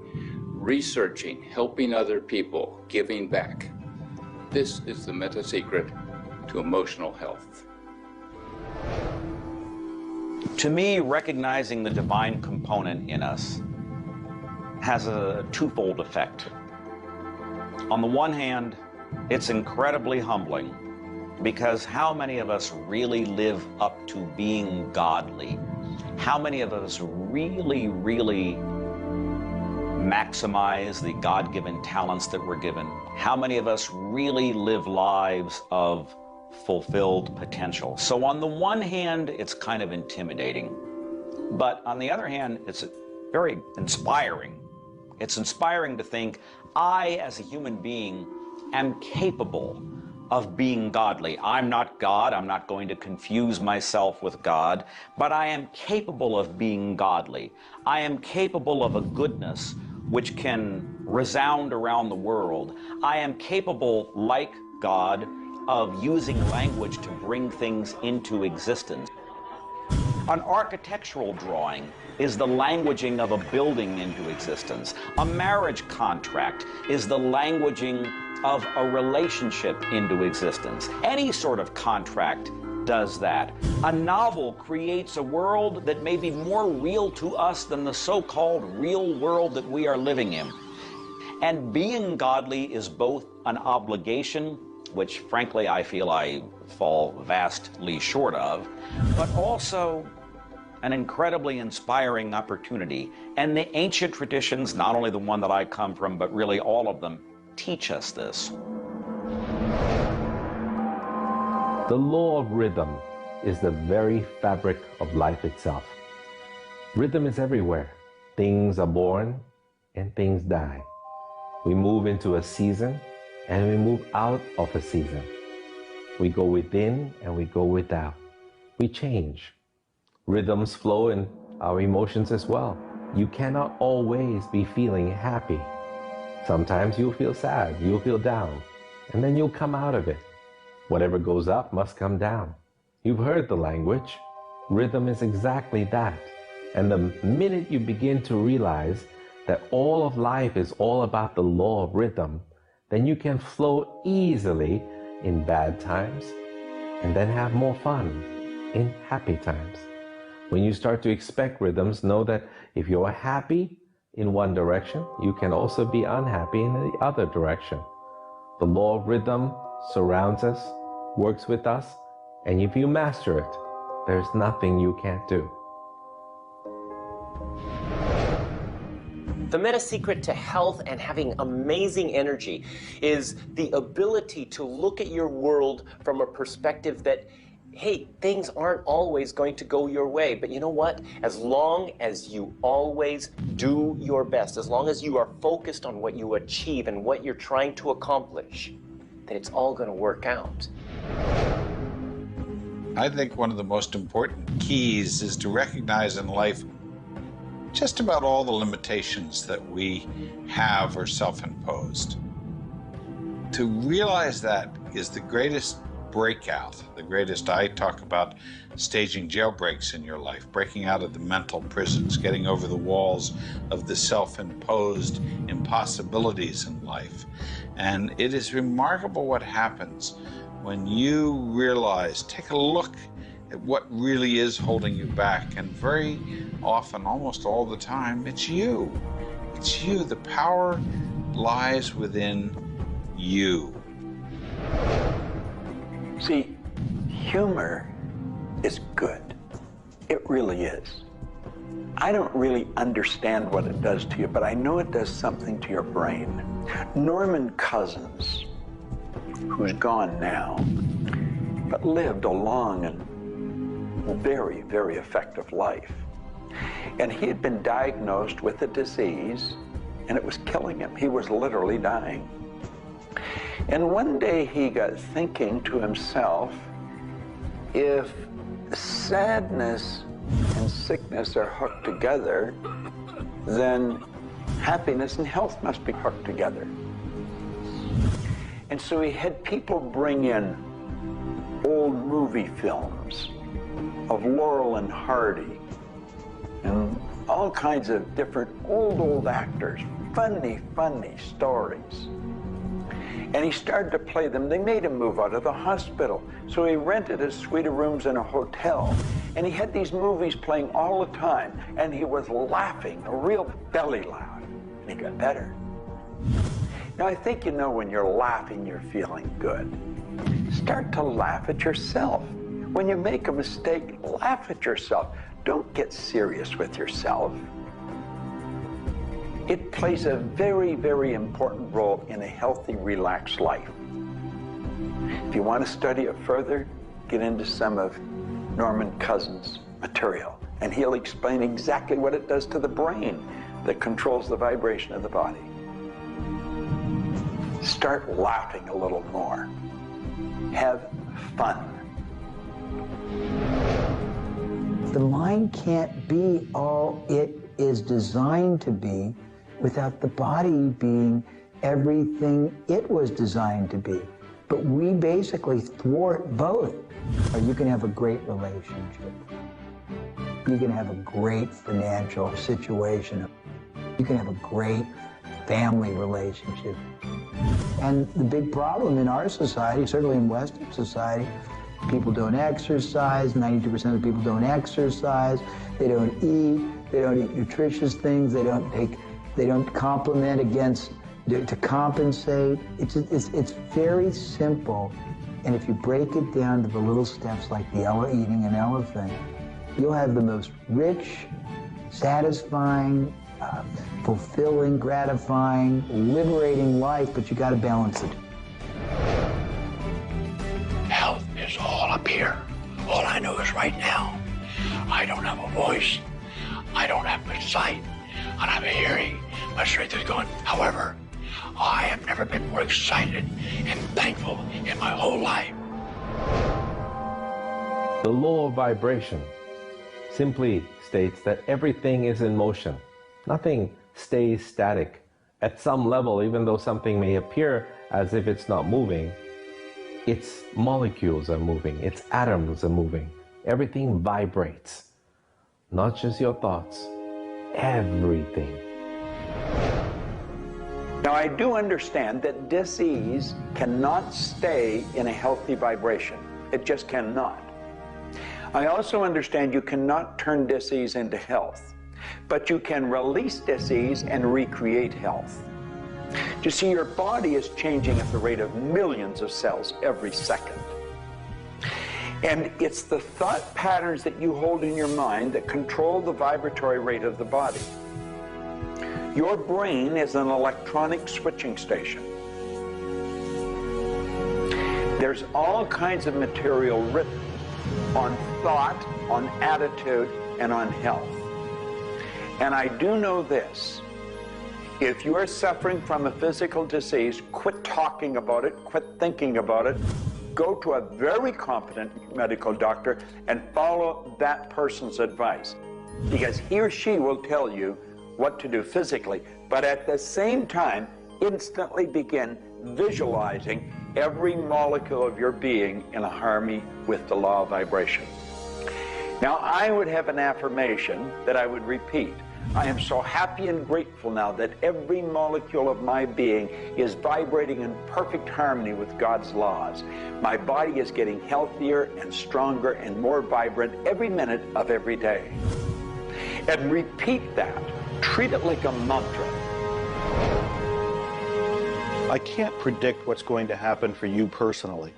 researching, helping other people, giving back. This is the meta secret to emotional health. To me, recognizing the divine component in us has a twofold effect. On the one hand, it's incredibly humbling, because how many of us really live up to being godly? How many of us really maximize the God-given talents that we're given? How many of us really live lives of fulfilled potential? So on the one hand, it's kind of intimidating, but on the other hand, it's very inspiring. It's inspiring to think, I, as a human being, am capable of being godly. I'm not God. I'm not going to confuse myself with God, but I am capable of being godly. I am capable of a goodness which can resound around the world. I am capable, like God, of using language to bring things into existence. An architectural drawing is the languaging of a building into existence. A marriage contract is the languaging of a relationship into existence. Any sort of contract does that. A novel creates a world that may be more real to us than the so-called real world that we are living in. And being godly is both an obligation, which frankly I feel I fall vastly short of, but also an incredibly inspiring opportunity. And the ancient traditions, not only the one that I come from, but really all of them, teach us this. The law of rhythm is the very fabric of life itself. Rhythm is everywhere. Things are born and things die. We move into a season and we move out of a season. We go within and we go without. We change. Rhythms flow in our emotions as well. You cannot always be feeling happy. Sometimes you'll feel sad, you'll feel down, and then you'll come out of it. Whatever goes up must come down. You've heard the language. Rhythm is exactly that. And the minute you begin to realize that all of life is all about the law of rhythm, then you can flow easily in bad times and then have more fun in happy times. When you start to expect rhythms, know that if you're happy in one direction, you can also be unhappy in the other direction. The law of rhythm surrounds us, works with us, and if you master it, there's nothing you can't do. The meta secret to health and having amazing energy is the ability to look at your world from a perspective that, hey, things aren't always going to go your way, but you know what? As long as you always do your best, as long as you are focused on what you achieve and what you're trying to accomplish, then it's all going to work out. I think one of the most important keys is to recognize in life just about all the limitations that we have are self-imposed. To realize that is the greatest breakout, the greatest. I talk about staging jailbreaks in your life, breaking out of the mental prisons, getting over the walls of the self-imposed impossibilities in life. And it is remarkable what happens when you realize, take a look at what really is holding you back. And very often, almost all the time, it's you. It's you. The power lies within you. See, humor is good. It really is. I don't really understand what it does to you, but I know it does something to your brain. Norman Cousins, who's gone now, but lived a long and very, very effective life. And he had been diagnosed with a disease, and it was killing him. He was literally dying. And one day he got thinking to himself, if sadness and sickness are hooked together, then happiness and health must be hooked together. And so he had people bring in old movie films of Laurel and Hardy and all kinds of different old actors, funny stories. And he started to play them. They made him move out of the hospital. So he rented a suite of rooms in a hotel. And he had these movies playing all the time. And he was laughing, a real belly laugh. And he got better. Now, I think you know when you're laughing, you're feeling good. Start to laugh at yourself. When you make a mistake, laugh at yourself. Don't get serious with yourself. It plays a very, very important role in a healthy, relaxed life. If you want to study it further, get into some of Norman Cousins' material, and he'll explain exactly what it does to the brain that controls the vibration of the body. Start laughing a little more. Have fun. The mind can't be all it is designed to be without the body being everything it was designed to be. But we basically thwart both. Or you can have a great relationship. You can have a great financial situation. You can have a great family relationship. And the big problem in our society, certainly in Western society, people don't exercise, 92% of the people don't exercise, they don't eat nutritious things, they don't complement to compensate. It's very simple. And if you break it down to the little steps like eating an elephant, you'll have the most rich, satisfying, fulfilling, gratifying, liberating life, but you got to balance it. Health is all up here. All I know is right now, I don't have a voice, I don't have good sight, I don't have a hearing. My strength is gone. However, I have never been more excited and thankful in my whole life. The law of vibration simply states that everything is in motion. Nothing stays static. At some level, even though something may appear as if it's not moving, its molecules are moving, its atoms are moving. Everything vibrates. Not just your thoughts, everything. Now, I do understand that disease cannot stay in a healthy vibration. It just cannot. I also understand you cannot turn disease into health, but you can release disease and recreate health. You see, your body is changing at the rate of millions of cells every second. And it's the thought patterns that you hold in your mind that control the vibratory rate of the body. Your brain is an electronic switching station. There's all kinds of material written on thought, on attitude, and on health. And I do know this. If you are suffering from a physical disease, quit talking about it, quit thinking about it. Go to a very competent medical doctor and follow that person's advice, because he or she will tell you what to do physically, but at the same time, instantly begin visualizing every molecule of your being in a harmony with the law of vibration. Now, I would have an affirmation that I would repeat. I am so happy and grateful now that every molecule of my being is vibrating in perfect harmony with God's laws. My body is getting healthier and stronger and more vibrant every minute of every day. And repeat that. Treat it like a mantra. I can't predict what's going to happen for you personally,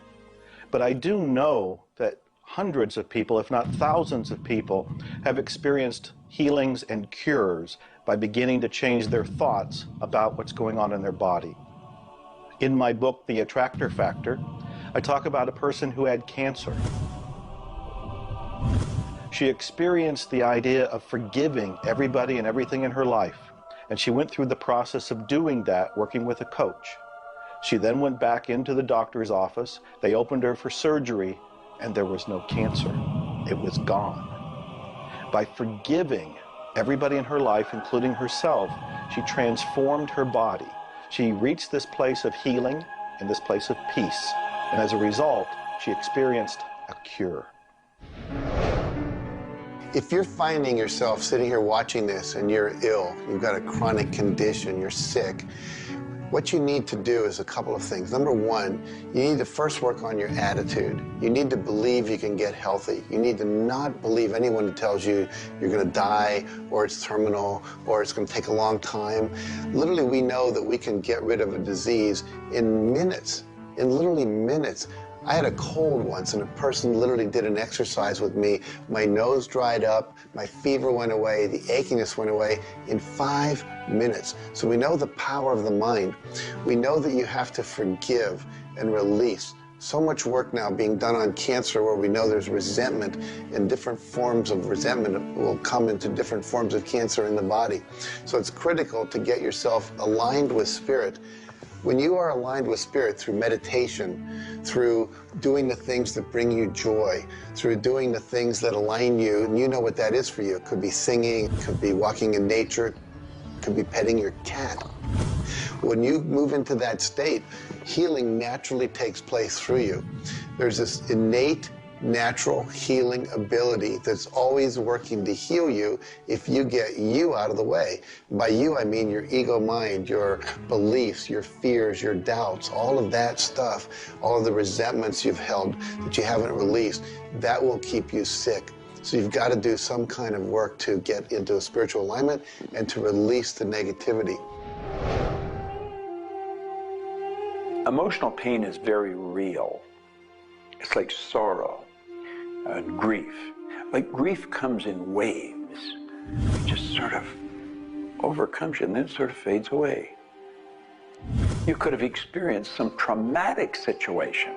but I do know that hundreds of people, if not thousands of people, have experienced healings, and cures by beginning to change their thoughts about what's going on in their body. In my book, The Attractor Factor, I talk about a person who had cancer. She experienced the idea of forgiving everybody and everything in her life, and she went through the process of doing that working with a coach. She then went back into the doctor's office. They opened her for surgery, and there was no cancer. It was gone. By forgiving everybody in her life, including herself, she transformed her body. She reached this place of healing and this place of peace. And as a result, she experienced a cure. If you're finding yourself sitting here watching this and you're ill, you've got a chronic condition, you're sick, what you need to do is a couple of things. Number one, you need to first work on your attitude. You need to believe you can get healthy. You need to not believe anyone who tells you you're going to die, or it's terminal, or it's going to take a long time. Literally, we know that we can get rid of a disease in minutes, in literally minutes. I had a cold once, and a person literally did an exercise with me. My nose dried up, my fever went away, the achiness went away in 5 minutes. So we know the power of the mind. We know that you have to forgive and release. So much work now being done on cancer where we know there's resentment, and different forms of resentment will come into different forms of cancer in the body. So it's critical to get yourself aligned with spirit. When you are aligned with spirit through meditation, through doing the things that bring you joy, through doing the things that align you, and you know what that is for you. It could be singing, it could be walking in nature, it could be petting your cat. When you move into that state, healing naturally takes place through you. There's this innate, natural healing ability that's always working to heal you if you get you out of the way. By you, I mean your ego mind, your beliefs, your fears, your doubts, all of that stuff, all of the resentments you've held that you haven't released, that will keep you sick. So you've got to do some kind of work to get into a spiritual alignment and to release the negativity. Emotional pain is very real. It's like sorrow. Grief. Like grief comes in waves. It just sort of overcomes you and then it sort of fades away. You could have experienced some traumatic situation,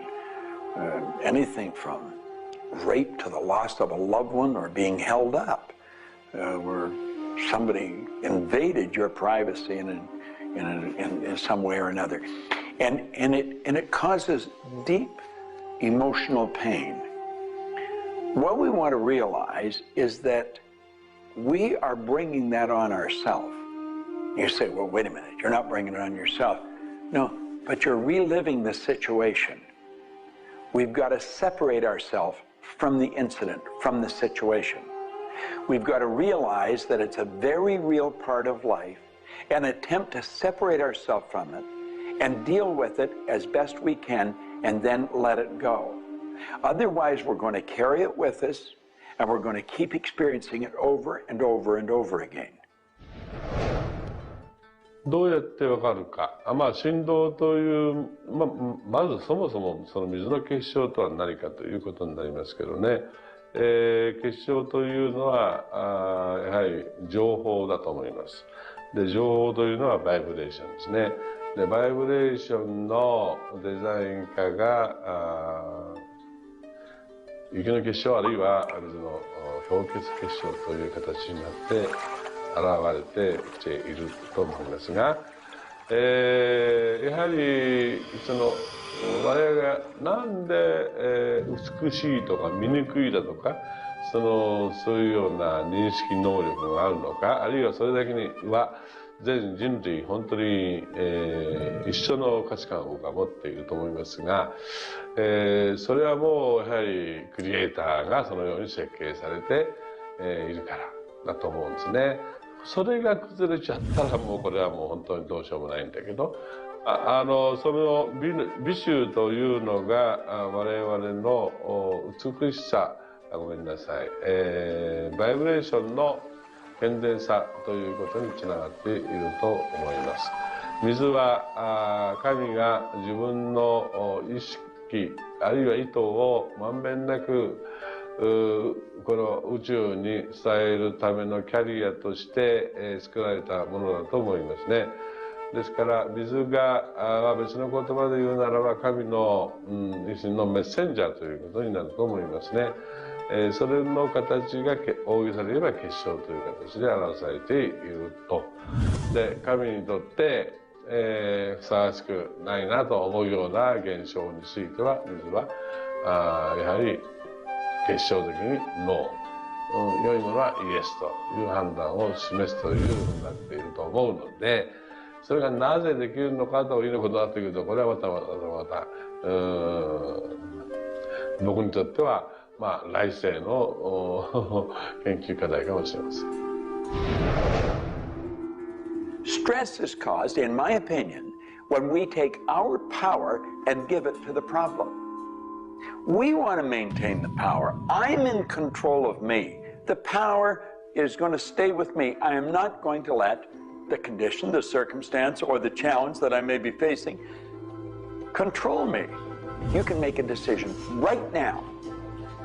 anything from rape to the loss of a loved one or being held up, where somebody invaded your privacy in some way or another. And it causes deep emotional pain. What we want to realize is that we are bringing that on ourselves. You say, well, wait a minute, you're not bringing it on yourself. No, but you're reliving the situation. We've got to separate ourselves from the incident, from the situation. We've got to realize that it's a very real part of life and attempt to separate ourselves from it and deal with it as best we can and then let it go. Otherwise, we're going to carry it with us, and we're going to keep experiencing it over and over and over again. どうやってわかるか。振動という、まずそもそもその水の結晶とは何かということになりますけどね。結晶というのはやはり情報だと思います。で、情報というのはバイブレーションですね。で、バイブレーションのデザイン家が雪の結晶あるいは水の氷結結晶という形になって現れてきていると思いますが、やはり我々がなんで美しいとか醜いだとかそういうような認識能力があるのか、あるいはそれだけには全人類本当に、一緒の価値観を僕は持っていると思いますが、それはもうやはりクリエイターがそのように設計されて、いるからだと思うんですね。それが崩れちゃったらもうこれはもう本当にどうしようもないんだけど、その美醜というのが我々の美しさ、ごめんなさい、バイブレーションの健全さということにつながっていると思います。水は神が自分の意識あるいは意図をまんべんなくこの宇宙に伝えるためのキャリアとして、作られたものだと思いますね。ですから水が別の言葉で言うならば神の、一種のメッセンジャーということになると思いますね。それの形が大げさで言えば結晶という形で表されていると。で神にとってふさわしくないなと思うような現象については水はやはり結晶的にノー、良いものはイエスという判断を示すというふうになっていると思うので、それがなぜできるのかということになってくると、これはまた僕にとっては来世の研究課題かもしれません。Stress is caused, in my opinion, when we take our power and give it to the problem. We want to maintain the power. I'm in control of me. The power is going to stay with me. I am not going to let the condition, the circumstance, or the challenge that I may be facing control me. You can make a decision right now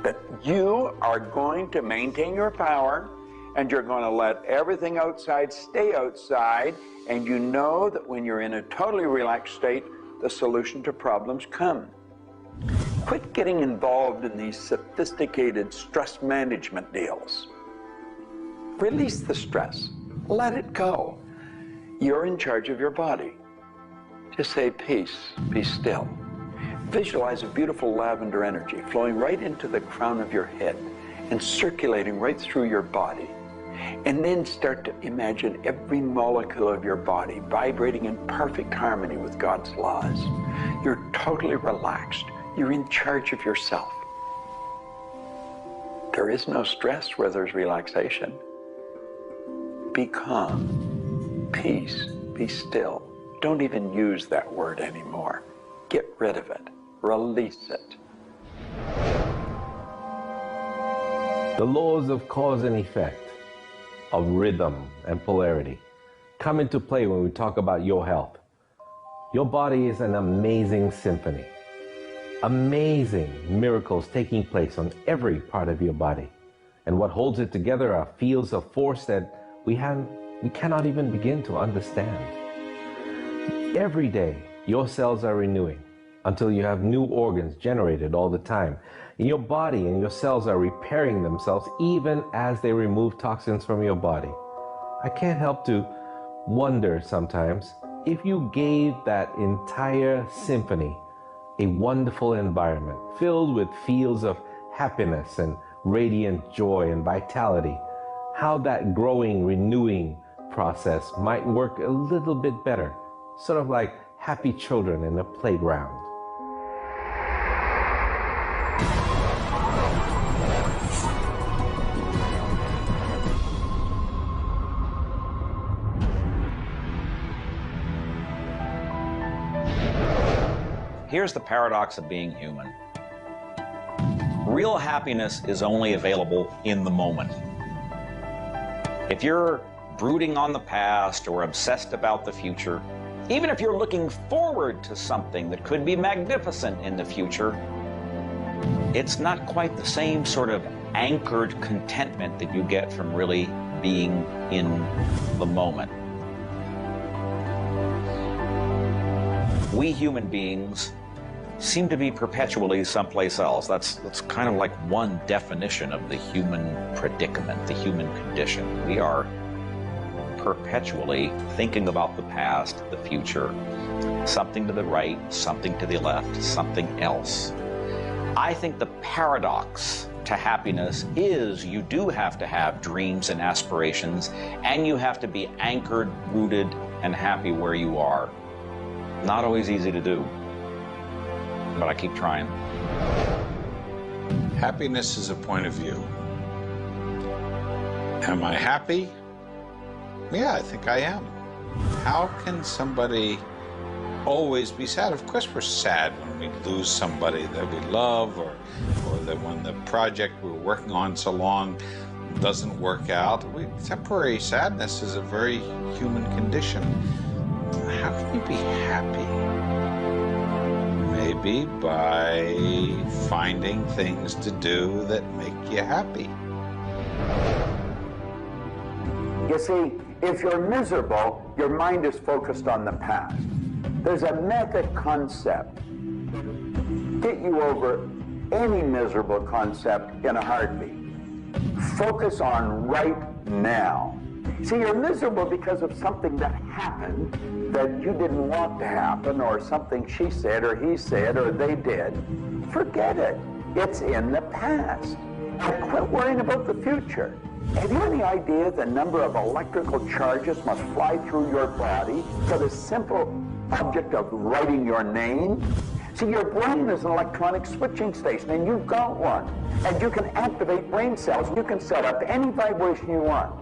that you are going to maintain your power and you're going to let everything outside stay outside, and you know that when you're in a totally relaxed state, the solution to problems come. Quit getting involved in these sophisticated stress management deals. Release the stress. Let it go. You're in charge of your body. Just say peace, be still. Visualize a beautiful lavender energy flowing right into the crown of your head and circulating right through your body. And then start to imagine every molecule of your body vibrating in perfect harmony with God's laws. You're totally relaxed. You're in charge of yourself. There is no stress where there's relaxation. Be calm, peace, be still. Don't even use that word anymore. Get rid of it. Release it. The laws of cause and effect, of rhythm and polarity, come into play when we talk about your health. Your body is an amazing symphony. Amazing miracles taking place on every part of your body. And what holds it together are fields of force that we cannot even begin to understand. Every day, your cells are renewing until you have new organs generated all the time. And your body and your cells are repairing themselves even as they remove toxins from your body. I can't help to wonder sometimes if you gave that entire symphony a wonderful environment filled with fields of happiness and radiant joy and vitality, how that growing, renewing process might work a little bit better, sort of like happy children in a playground. Here's the paradox of being human. Real happiness is only available in the moment. If you're brooding on the past or obsessed about the future, even if you're looking forward to something that could be magnificent in the future, it's not quite the same sort of anchored contentment that you get from really being in the moment. We human beings seem to be perpetually someplace else. That's kind of like one definition of the human predicament, the human condition. We are perpetually thinking about the past, the future, something to the right, something to the left, something else. I think the paradox to happiness is you do have to have dreams and aspirations, and you have to be anchored, rooted, and happy where you are. Not always easy to do, but I keep trying. Happiness is a point of view. Am I happy? Yeah, I think I am. How can somebody always be sad? Of course we're sad when we lose somebody that we love, or that when the project we're working on so long doesn't work out. Temporary sadness is a very human condition. How can you be happy? maybe by finding things to do that make you happy. You see, if you're miserable, your mind is focused on the past. There's a method concept. Get you over any miserable concept in a heartbeat. Focus on right now. See, you're miserable because of something that happened that you didn't want to happen, or something she said or he said or they did. Forget it. It's in the past. And quit worrying about the future. Have you any idea the number of electrical charges must fly through your body for the simple object of writing your name? See, your brain is an electronic switching station, and you've got one. And you can activate brain cells. You can set up any vibration you want.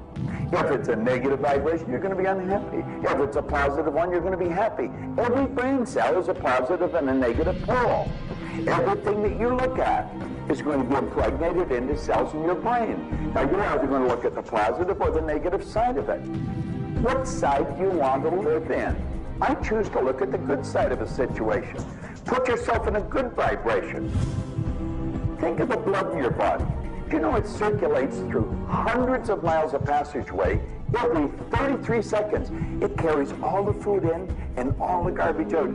If it's a negative vibration, you're going to be unhappy. If it's a positive one, you're going to be happy. Every brain cell is a positive and a negative pole. Everything that you look at is going to be impregnated into cells in your brain. Now, you're either going to look at the positive or the negative side of it. What side do you want to live in? I choose to look at the good side of a situation. Put yourself in a good vibration. Think of the blood in your body. Do you know it circulates through hundreds of miles of passageway every 33 seconds? It carries all the food in and all the garbage out.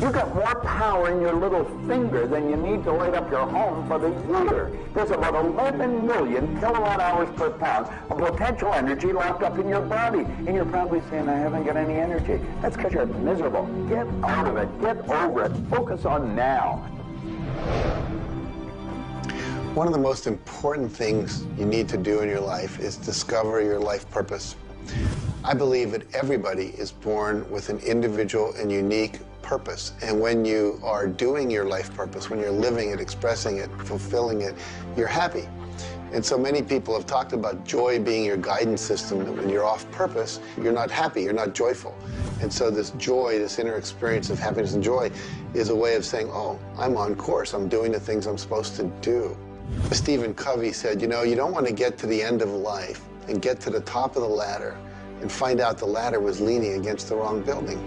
You've got more power in your little finger than you need to light up your home for the year. There's about 11 million kilowatt hours per pound of potential energy locked up in your body. And you're probably saying, I haven't got any energy. That's because you're miserable. Get out of it. Get over it. Focus on now. One of the most important things you need to do in your life is discover your life purpose. I believe that everybody is born with an individual and unique purpose. And when you are doing your life purpose, when you're living it, expressing it, fulfilling it, you're happy. And so many people have talked about joy being your guidance system, that when you're off purpose, you're not happy, you're not joyful. And so this joy, this inner experience of happiness and joy is a way of saying, oh, I'm on course, I'm doing the things I'm supposed to do. Stephen Covey said, you know, you don't want to get to the end of life and get to the top of the ladder and find out the ladder was leaning against the wrong building.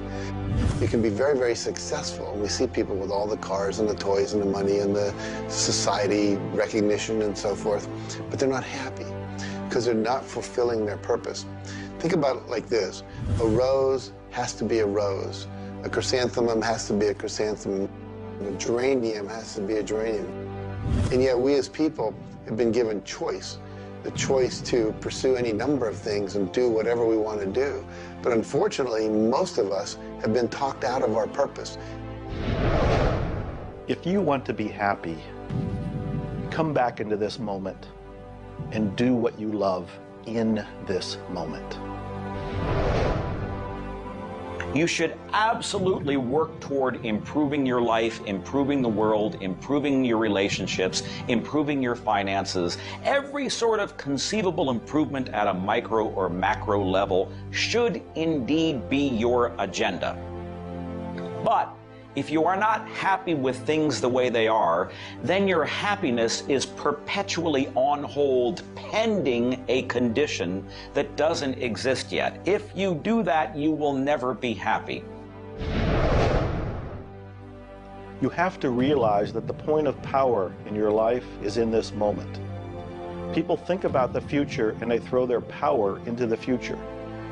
You can be very, very successful. We see people with all the cars and the toys and the money and the society recognition and so forth, but they're not happy because they're not fulfilling their purpose. Think about it like this. A rose has to be a rose. A chrysanthemum has to be a chrysanthemum. A geranium has to be a geranium. And yet we as people have been given choice. The choice to pursue any number of things and do whatever we want to do. But unfortunately, most of us have been talked out of our purpose. If you want to be happy, come back into this moment and do what you love in this moment. You should absolutely work toward improving your life, improving the world, improving your relationships, improving your finances. Every sort of conceivable improvement at a micro or macro level should indeed be your agenda. But if you are not happy with things the way they are, then your happiness is perpetually on hold pending a condition that doesn't exist yet. If you do that, you will never be happy. You have to realize that the point of power in your life is in this moment. People think about the future and they throw their power into the future.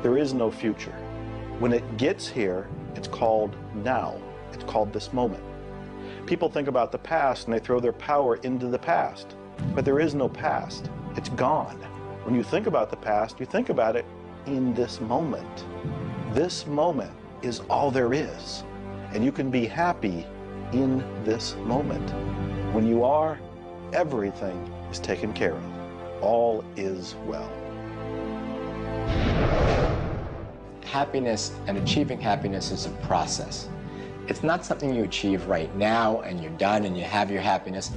There is no future. When it gets here, it's called now. It's called this moment. People think about the past and they throw their power into the past. But there is no past. It's gone. When you think about the past, you think about it in this moment. This moment is all there is. And you can be happy in this moment. When you are, everything is taken care of. All is well. Happiness and achieving happiness is a process. It's not something you achieve right now and you're done and you have your happiness.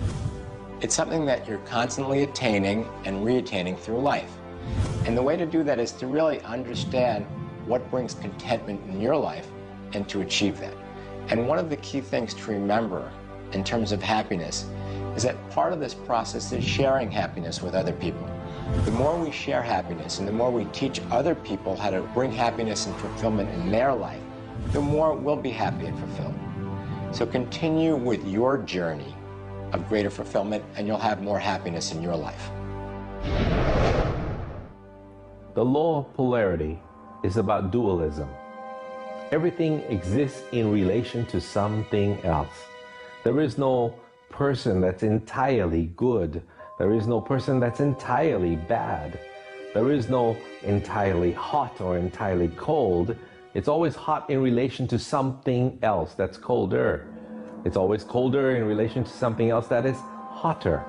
It's something that you're constantly attaining and re-attaining through life. And the way to do that is to really understand what brings contentment in your life and to achieve that. And one of the key things to remember in terms of happiness is that part of this process is sharing happiness with other people. The more we share happiness and the more we teach other people how to bring happiness and fulfillment in their life, the more we'll be happy and fulfilled. So continue with your journey of greater fulfillment, and you'll have more happiness in your life. The law of polarity is about dualism. Everything exists in relation to something else. There is no person that's entirely good. There is no person that's entirely bad. There is no entirely hot or entirely cold. It's always hot in relation to something else that's colder. It's always colder in relation to something else that is hotter.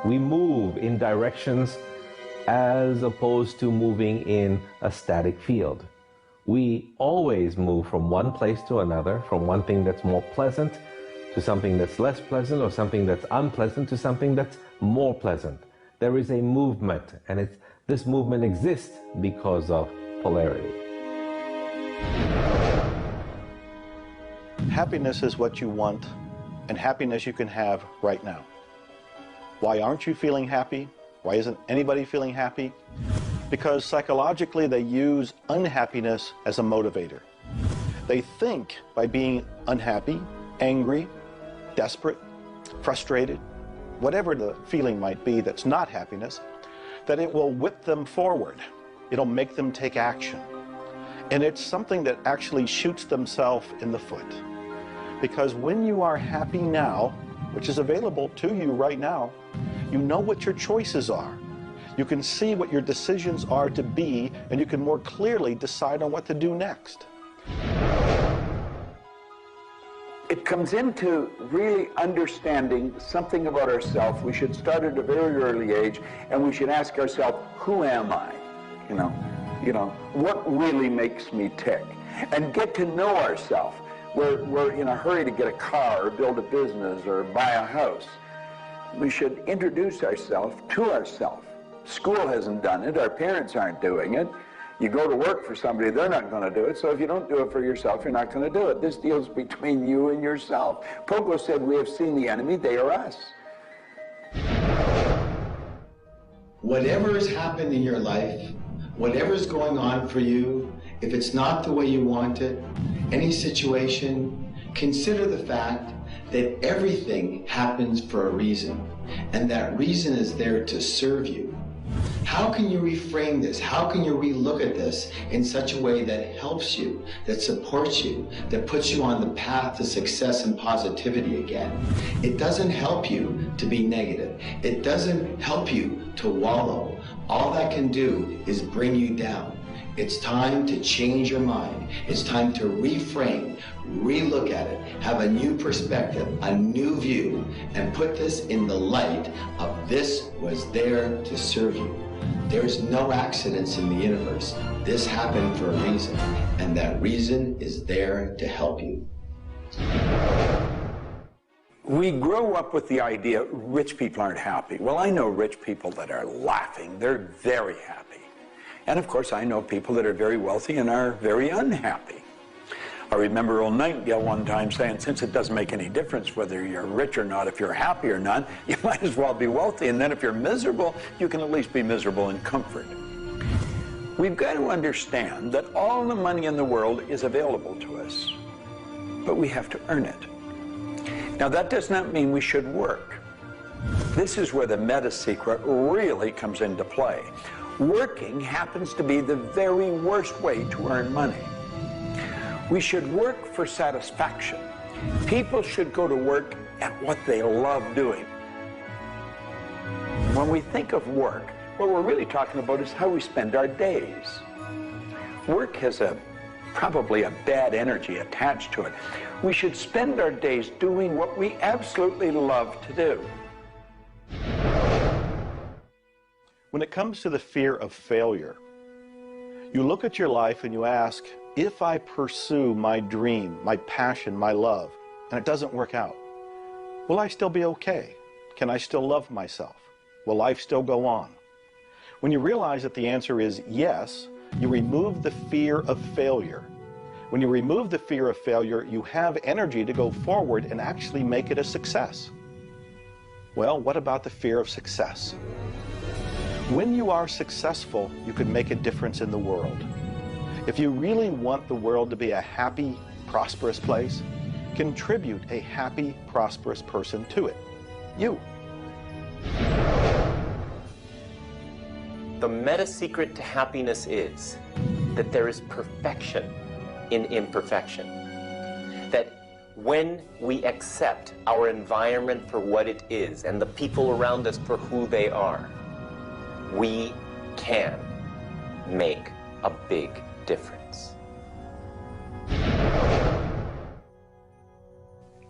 We move in directions as opposed to moving in a static field. We always move from one place to another, from one thing that's more pleasant to something that's less pleasant, or something that's unpleasant to something that's more pleasant. There is a movement, and this movement exists because of polarity. Happiness is what you want, and happiness you can have right now. Why aren't you feeling happy? Why isn't anybody feeling happy? Because psychologically they use unhappiness as a motivator. They think by being unhappy, angry, desperate, frustrated, whatever the feeling might be that's not happiness, that it will whip them forward. It'll make them take action. And it's something that actually shoots themselves in the foot. Because when you are happy now, which is available to you right now, you know what your choices are. You can see what your decisions are to be, and you can more clearly decide on what to do next. It comes into really understanding something about ourselves. We should start at a very early age, and we should ask ourselves, who am I? You know, what really makes me tick? And get to know ourselves. We're in a hurry to get a car or build a business or buy a house. We should introduce ourselves to ourselves. School hasn't done it. Our parents aren't doing it. You go to work for somebody, they're not going to do it. So if you don't do it for yourself, you're not going to do it. This deals between you and yourself. Pogo said, we have seen the enemy, they are us. Whatever has happened in your life, whatever's going on for you, if it's not the way you want it, any situation, consider the fact that everything happens for a reason, and that reason is there to serve you. How can you reframe this? How can you relook at this in such a way that helps you, that supports you, that puts you on the path to success and positivity again? It doesn't help you to be negative. It doesn't help you to wallow. All that can do is bring you down. It's time to change your mind. It's time to reframe, relook at it, have a new perspective, a new view, and put this in the light of this was there to serve you. There's no accidents in the universe. This happened for a reason, and that reason is there to help you. We grow up with the idea rich people aren't happy. Well, I know rich people that are laughing. They're very happy. And of course, I know people that are very wealthy and are very unhappy. I remember old Nightingale one time saying, since it doesn't make any difference whether you're rich or not, if you're happy or not, you might as well be wealthy. And then if you're miserable, you can at least be miserable in comfort. We've got to understand that all the money in the world is available to us, but we have to earn it. Now, that does not mean we should work. This is where the meta secret really comes into play. Working happens to be the very worst way to earn money. We should work for satisfaction. People should go to work at what they love doing. When we think of work, what we're really talking about is how we spend our days. Work has probably a bad energy attached to it. We should spend our days doing what we absolutely love to do. When it comes to the fear of failure, you look at your life and you ask, if I pursue my dream, my passion, my love, and it doesn't work out, will I still be okay? Can I still love myself? Will life still go on? When you realize that the answer is yes, you remove the fear of failure. When you remove the fear of failure, you have energy to go forward and actually make it a success. Well, what about the fear of success? When you are successful, you can make a difference in the world. If you really want the world to be a happy, prosperous place, Contribute a happy, prosperous person to it. You. The meta secret to happiness is that there is perfection in imperfection. That when we accept our environment for what it is and the people around us for who they are, we can make a big difference.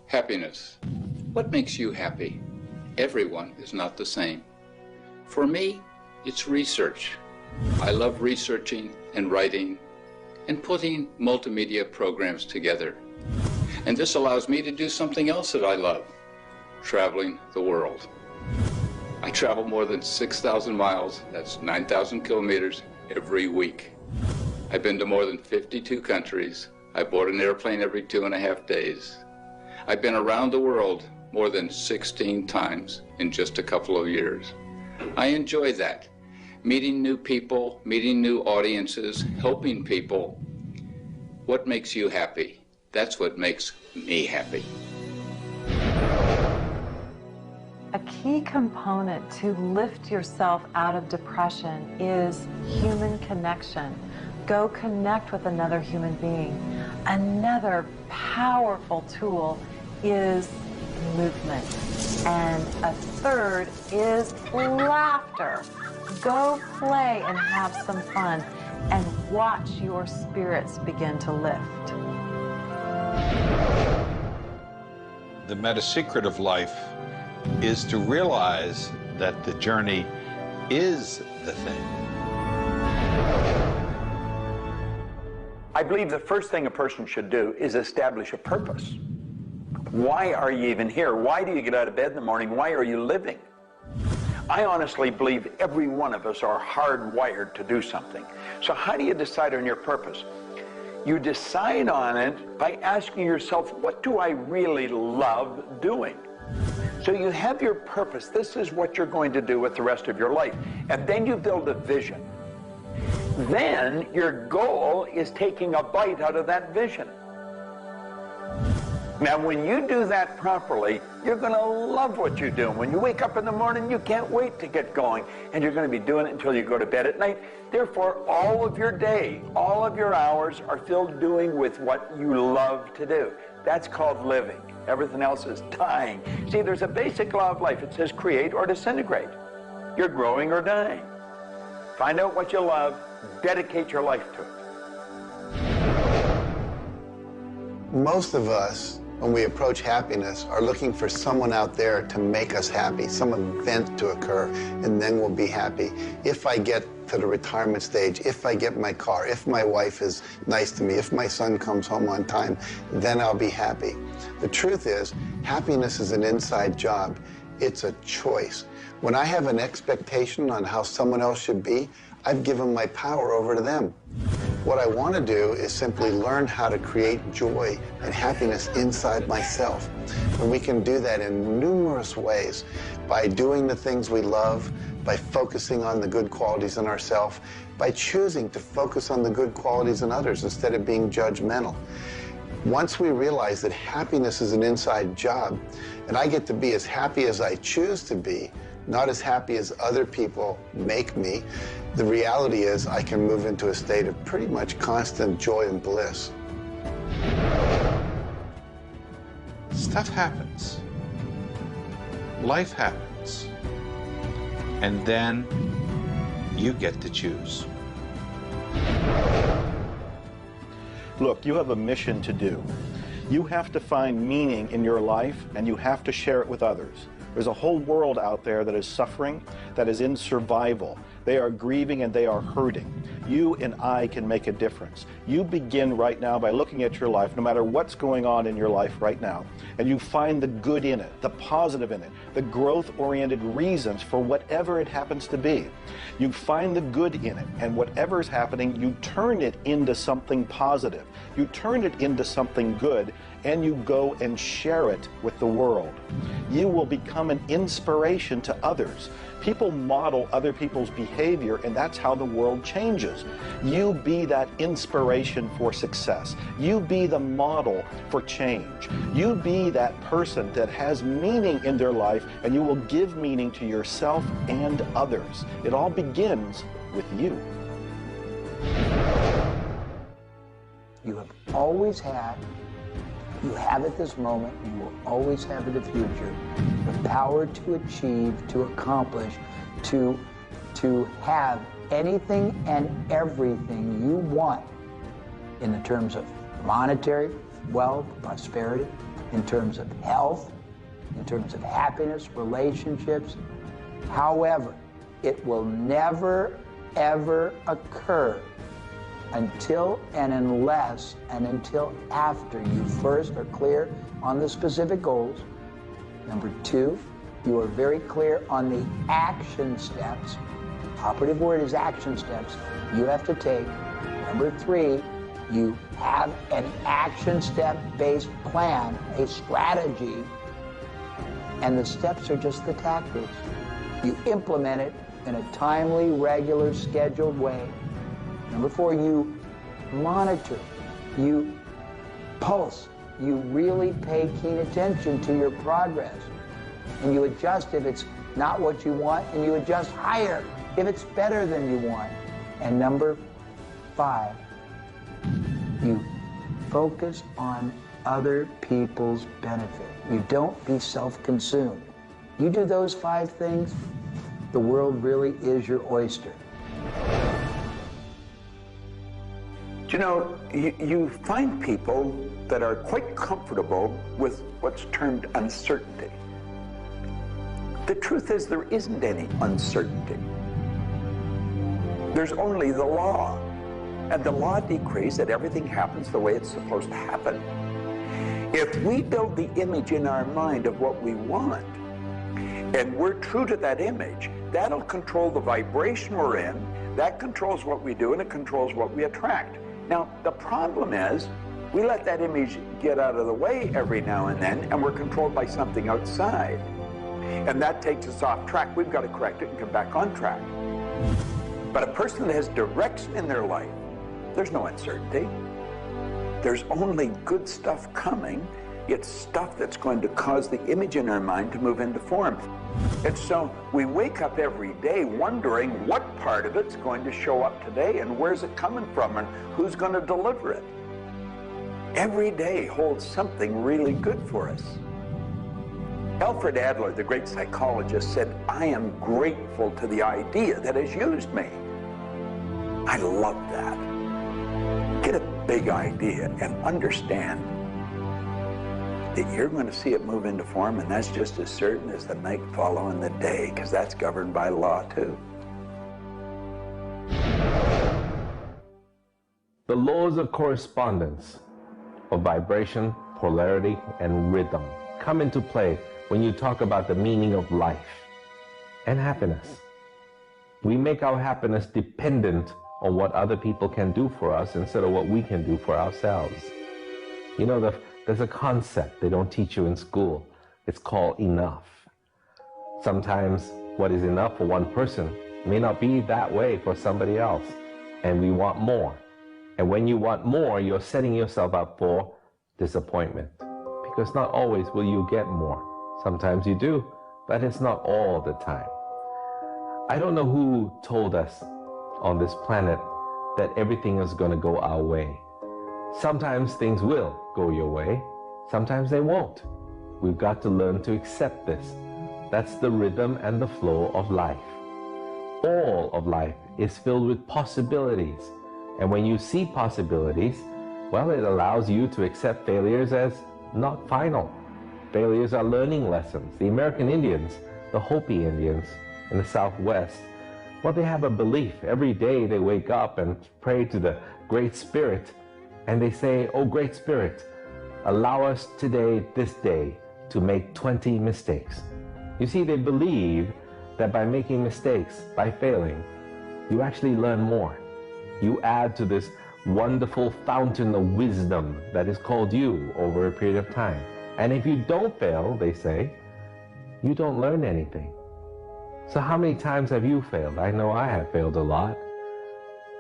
Happiness. What makes you happy? Everyone is not the same. For me, it's research. I love researching and writing and putting multimedia programs together. And this allows me to do something else that I love, traveling the world. I travel more than 6,000 miles, that's 9,000 kilometers, every week. I've been to more than 52 countries. I board an airplane every 2.5 days. I've been around the world more than 16 times in just a couple of years. I enjoy that. Meeting new people, meeting new audiences, helping people. What makes you happy? That's what makes me happy. A key component to lift yourself out of depression is human connection. Go connect with another human being. Another powerful tool is movement. And a third is laughter. Go play and have some fun and watch your spirits begin to lift. The meta secret of life is to realize that the journey is the thing. I believe the first thing a person should do is establish a purpose. Why are you even here? Why do you get out of bed in the morning? Why are you living? I honestly believe every one of us are hardwired to do something. So how do you decide on your purpose? You decide on it by asking yourself, what do I really love doing? So you have your purpose. This is what you're going to do with the rest of your life. And then you build a vision. Then your goal is taking a bite out of that vision. Now, when you do that properly, you're going to love what you do. When you wake up in the morning, you can't wait to get going. And you're going to be doing it until you go to bed at night. Therefore, all of your day, all of your hours are filled doing with what you love to do. That's called living. Everything else is dying. See, there's a basic law of life. It says create or disintegrate. You're growing or dying. Find out what you love. Dedicate your life to it. Most of us, when we approach happiness, are looking for someone out there to make us happy, some event to occur, and then we'll be happy. If I get to the retirement stage, if I get my car, if my wife is nice to me, if my son comes home on time, then I'll be happy. The truth is, happiness is an inside job. It's a choice. When I have an expectation on how someone else should be, I've given my power over to them. What I want to do is simply learn how to create joy and happiness inside myself. And we can do that in numerous ways, by doing the things we love, by focusing on the good qualities in ourselves, by choosing to focus on the good qualities in others instead of being judgmental. Once we realize that happiness is an inside job, and I get to be as happy as I choose to be, not as happy as other people make me, the reality is I can move into a state of pretty much constant joy and bliss. Stuff happens. Life happens. And then you get to choose. Look, you have a mission to do. You have to find meaning in your life, and you have to share it with others. There's a whole world out there that is suffering, that is in survival. They are grieving and they are hurting. You and I can make a difference. You begin right now by looking at your life, no matter what's going on in your life right now, and you find the good in it, the positive in it, the growth-oriented reasons for whatever it happens to be. You find the good in it, and whatever is happening, you turn it into something positive. You turn it into something good, and you go and share it with the world. You will become an inspiration to others. People model other people's behavior, and that's how the world changes. You be that inspiration for success. You be the model for change. You be that person that has meaning in their life, and you will give meaning to yourself and others. It all begins with you. You have always had, you have at this moment, you will always have in the future, the power to achieve, to accomplish, to have anything and everything you want in the terms of monetary wealth, prosperity, in terms of health, in terms of happiness, relationships. However, it will never, ever occur until and unless and until after you first are clear on the specific goals. Number two, you are very clear on the action steps. Operative word is action steps you have to take. Number three, you have an action step-based plan, a strategy, and the steps are just the tactics. You implement it in a timely, regular, scheduled way. Number four, you monitor, you pulse, you really pay keen attention to your progress, and you adjust if it's not what you want, and you adjust higher if it's better than you want. And number five, you focus on other people's benefit. You don't be self-consumed. You do those five things, the world really is your oyster. You know, you find people that are quite comfortable with what's termed uncertainty. The truth is there isn't any uncertainty. There's only the law. And the law decrees that everything happens the way it's supposed to happen. If we build the image in our mind of what we want, and we're true to that image, that'll control the vibration we're in, that controls what we do, and it controls what we attract. Now, the problem is, we let that image get out of the way every now and then, and we're controlled by something outside. And that takes us off track. We've got to correct it and come back on track. But a person that has direction in their life, there's no uncertainty. There's only good stuff coming. It's stuff that's going to cause the image in our mind to move into form. And so we wake up every day wondering what part of it's going to show up today and where's it coming from and who's going to deliver it. Every day holds something really good for us. Alfred Adler, the great psychologist, said, "I am grateful to the idea that has used me." I love that. Get a big idea and understand that you're going to see it move into form, and that's just as certain as the night following the day, because that's governed by law too. The laws of correspondence, of vibration, polarity, and rhythm come into play when you talk about the meaning of life and happiness. We make our happiness dependent on what other people can do for us instead of what we can do for ourselves. You know, there's a concept they don't teach you in school. It's called enough. Sometimes what is enough for one person may not be that way for somebody else, and we want more. And when you want more, you're setting yourself up for disappointment, because not always will you get more. Sometimes you do, but it's not all the time. I don't know who told us on this planet that everything is going to go our way. Sometimes things will go your way, sometimes they won't. We've got to learn to accept this. That's the rhythm and the flow of life. All of life is filled with possibilities. And when you see possibilities, well, it allows you to accept failures as not final. Failures are learning lessons. The American Indians, the Hopi Indians in the Southwest, well, they have a belief. Every day they wake up and pray to the Great Spirit, and they say, "Oh, Great Spirit, allow us today, this day, to make 20 mistakes." You see, they believe that by making mistakes, by failing, you actually learn more. You add to this wonderful fountain of wisdom that is called you over a period of time. And if you don't fail, they say, you don't learn anything. So how many times have you failed? I know I have failed a lot.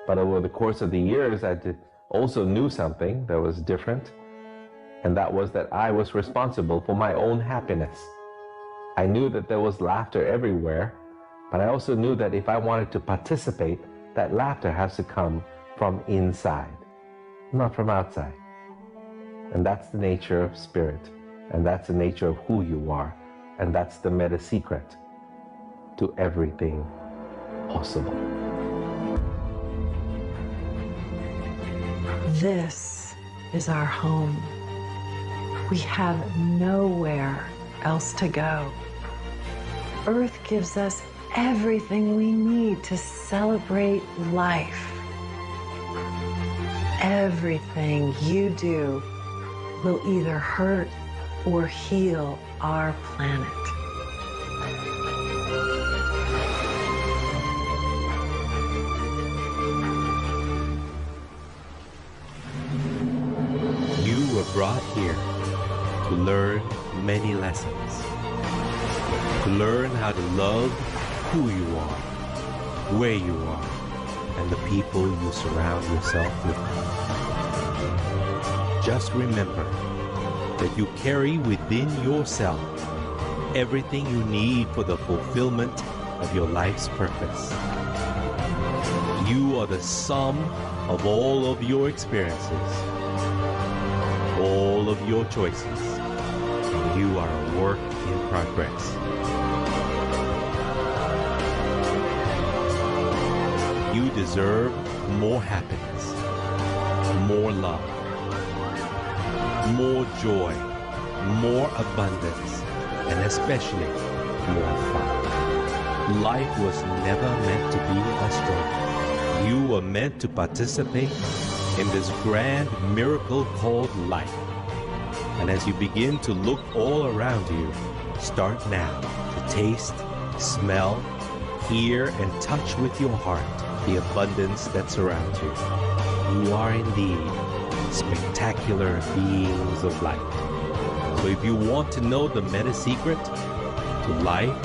But over the course of the years, I also knew something that was different. And that was that I was responsible for my own happiness. I knew that there was laughter everywhere, but I also knew that if I wanted to participate, that laughter has to come from inside, not from outside. And that's the nature of spirit, and that's the nature of who you are, and that's the meta secret to everything possible. This is our home. We have nowhere else to go. Earth gives us everything we need to celebrate life. Everything you do will either hurt or heal our planet. You were brought here to learn many lessons. To learn how to love who you are, where you are, and the people you surround yourself with. Just remember that you carry within yourself everything you need for the fulfillment of your life's purpose. You are the sum of all of your experiences, all of your choices, and you are a work in progress. You deserve more happiness, more love, more joy, more abundance, and especially more fun. Life was never meant to be a struggle. You were meant to participate in this grand miracle called life. And as you begin to look all around you, start now to taste, smell, hear, and touch with your heart the abundance that surrounds you. You are indeed spectacular beings of light. So if you want to know the meta secret to life,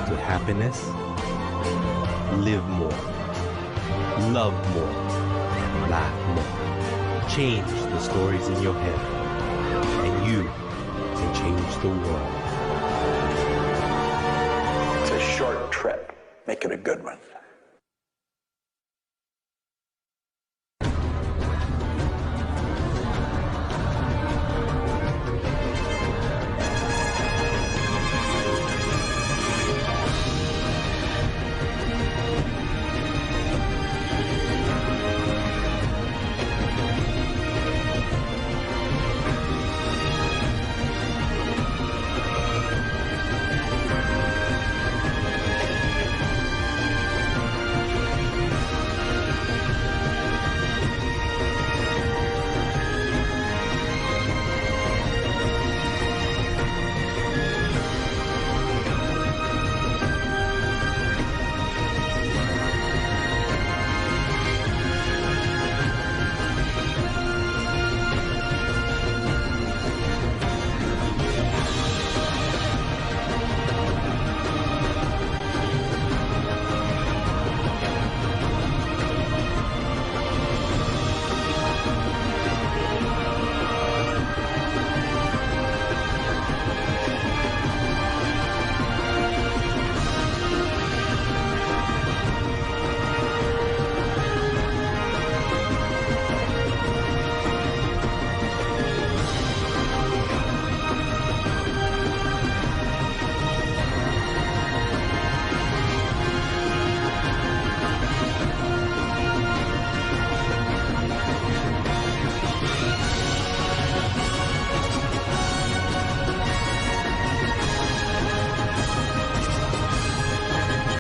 to happiness, live more, love more, laugh more. Change the stories in your head, and you can change the world. It's a short trip. Make it a good one.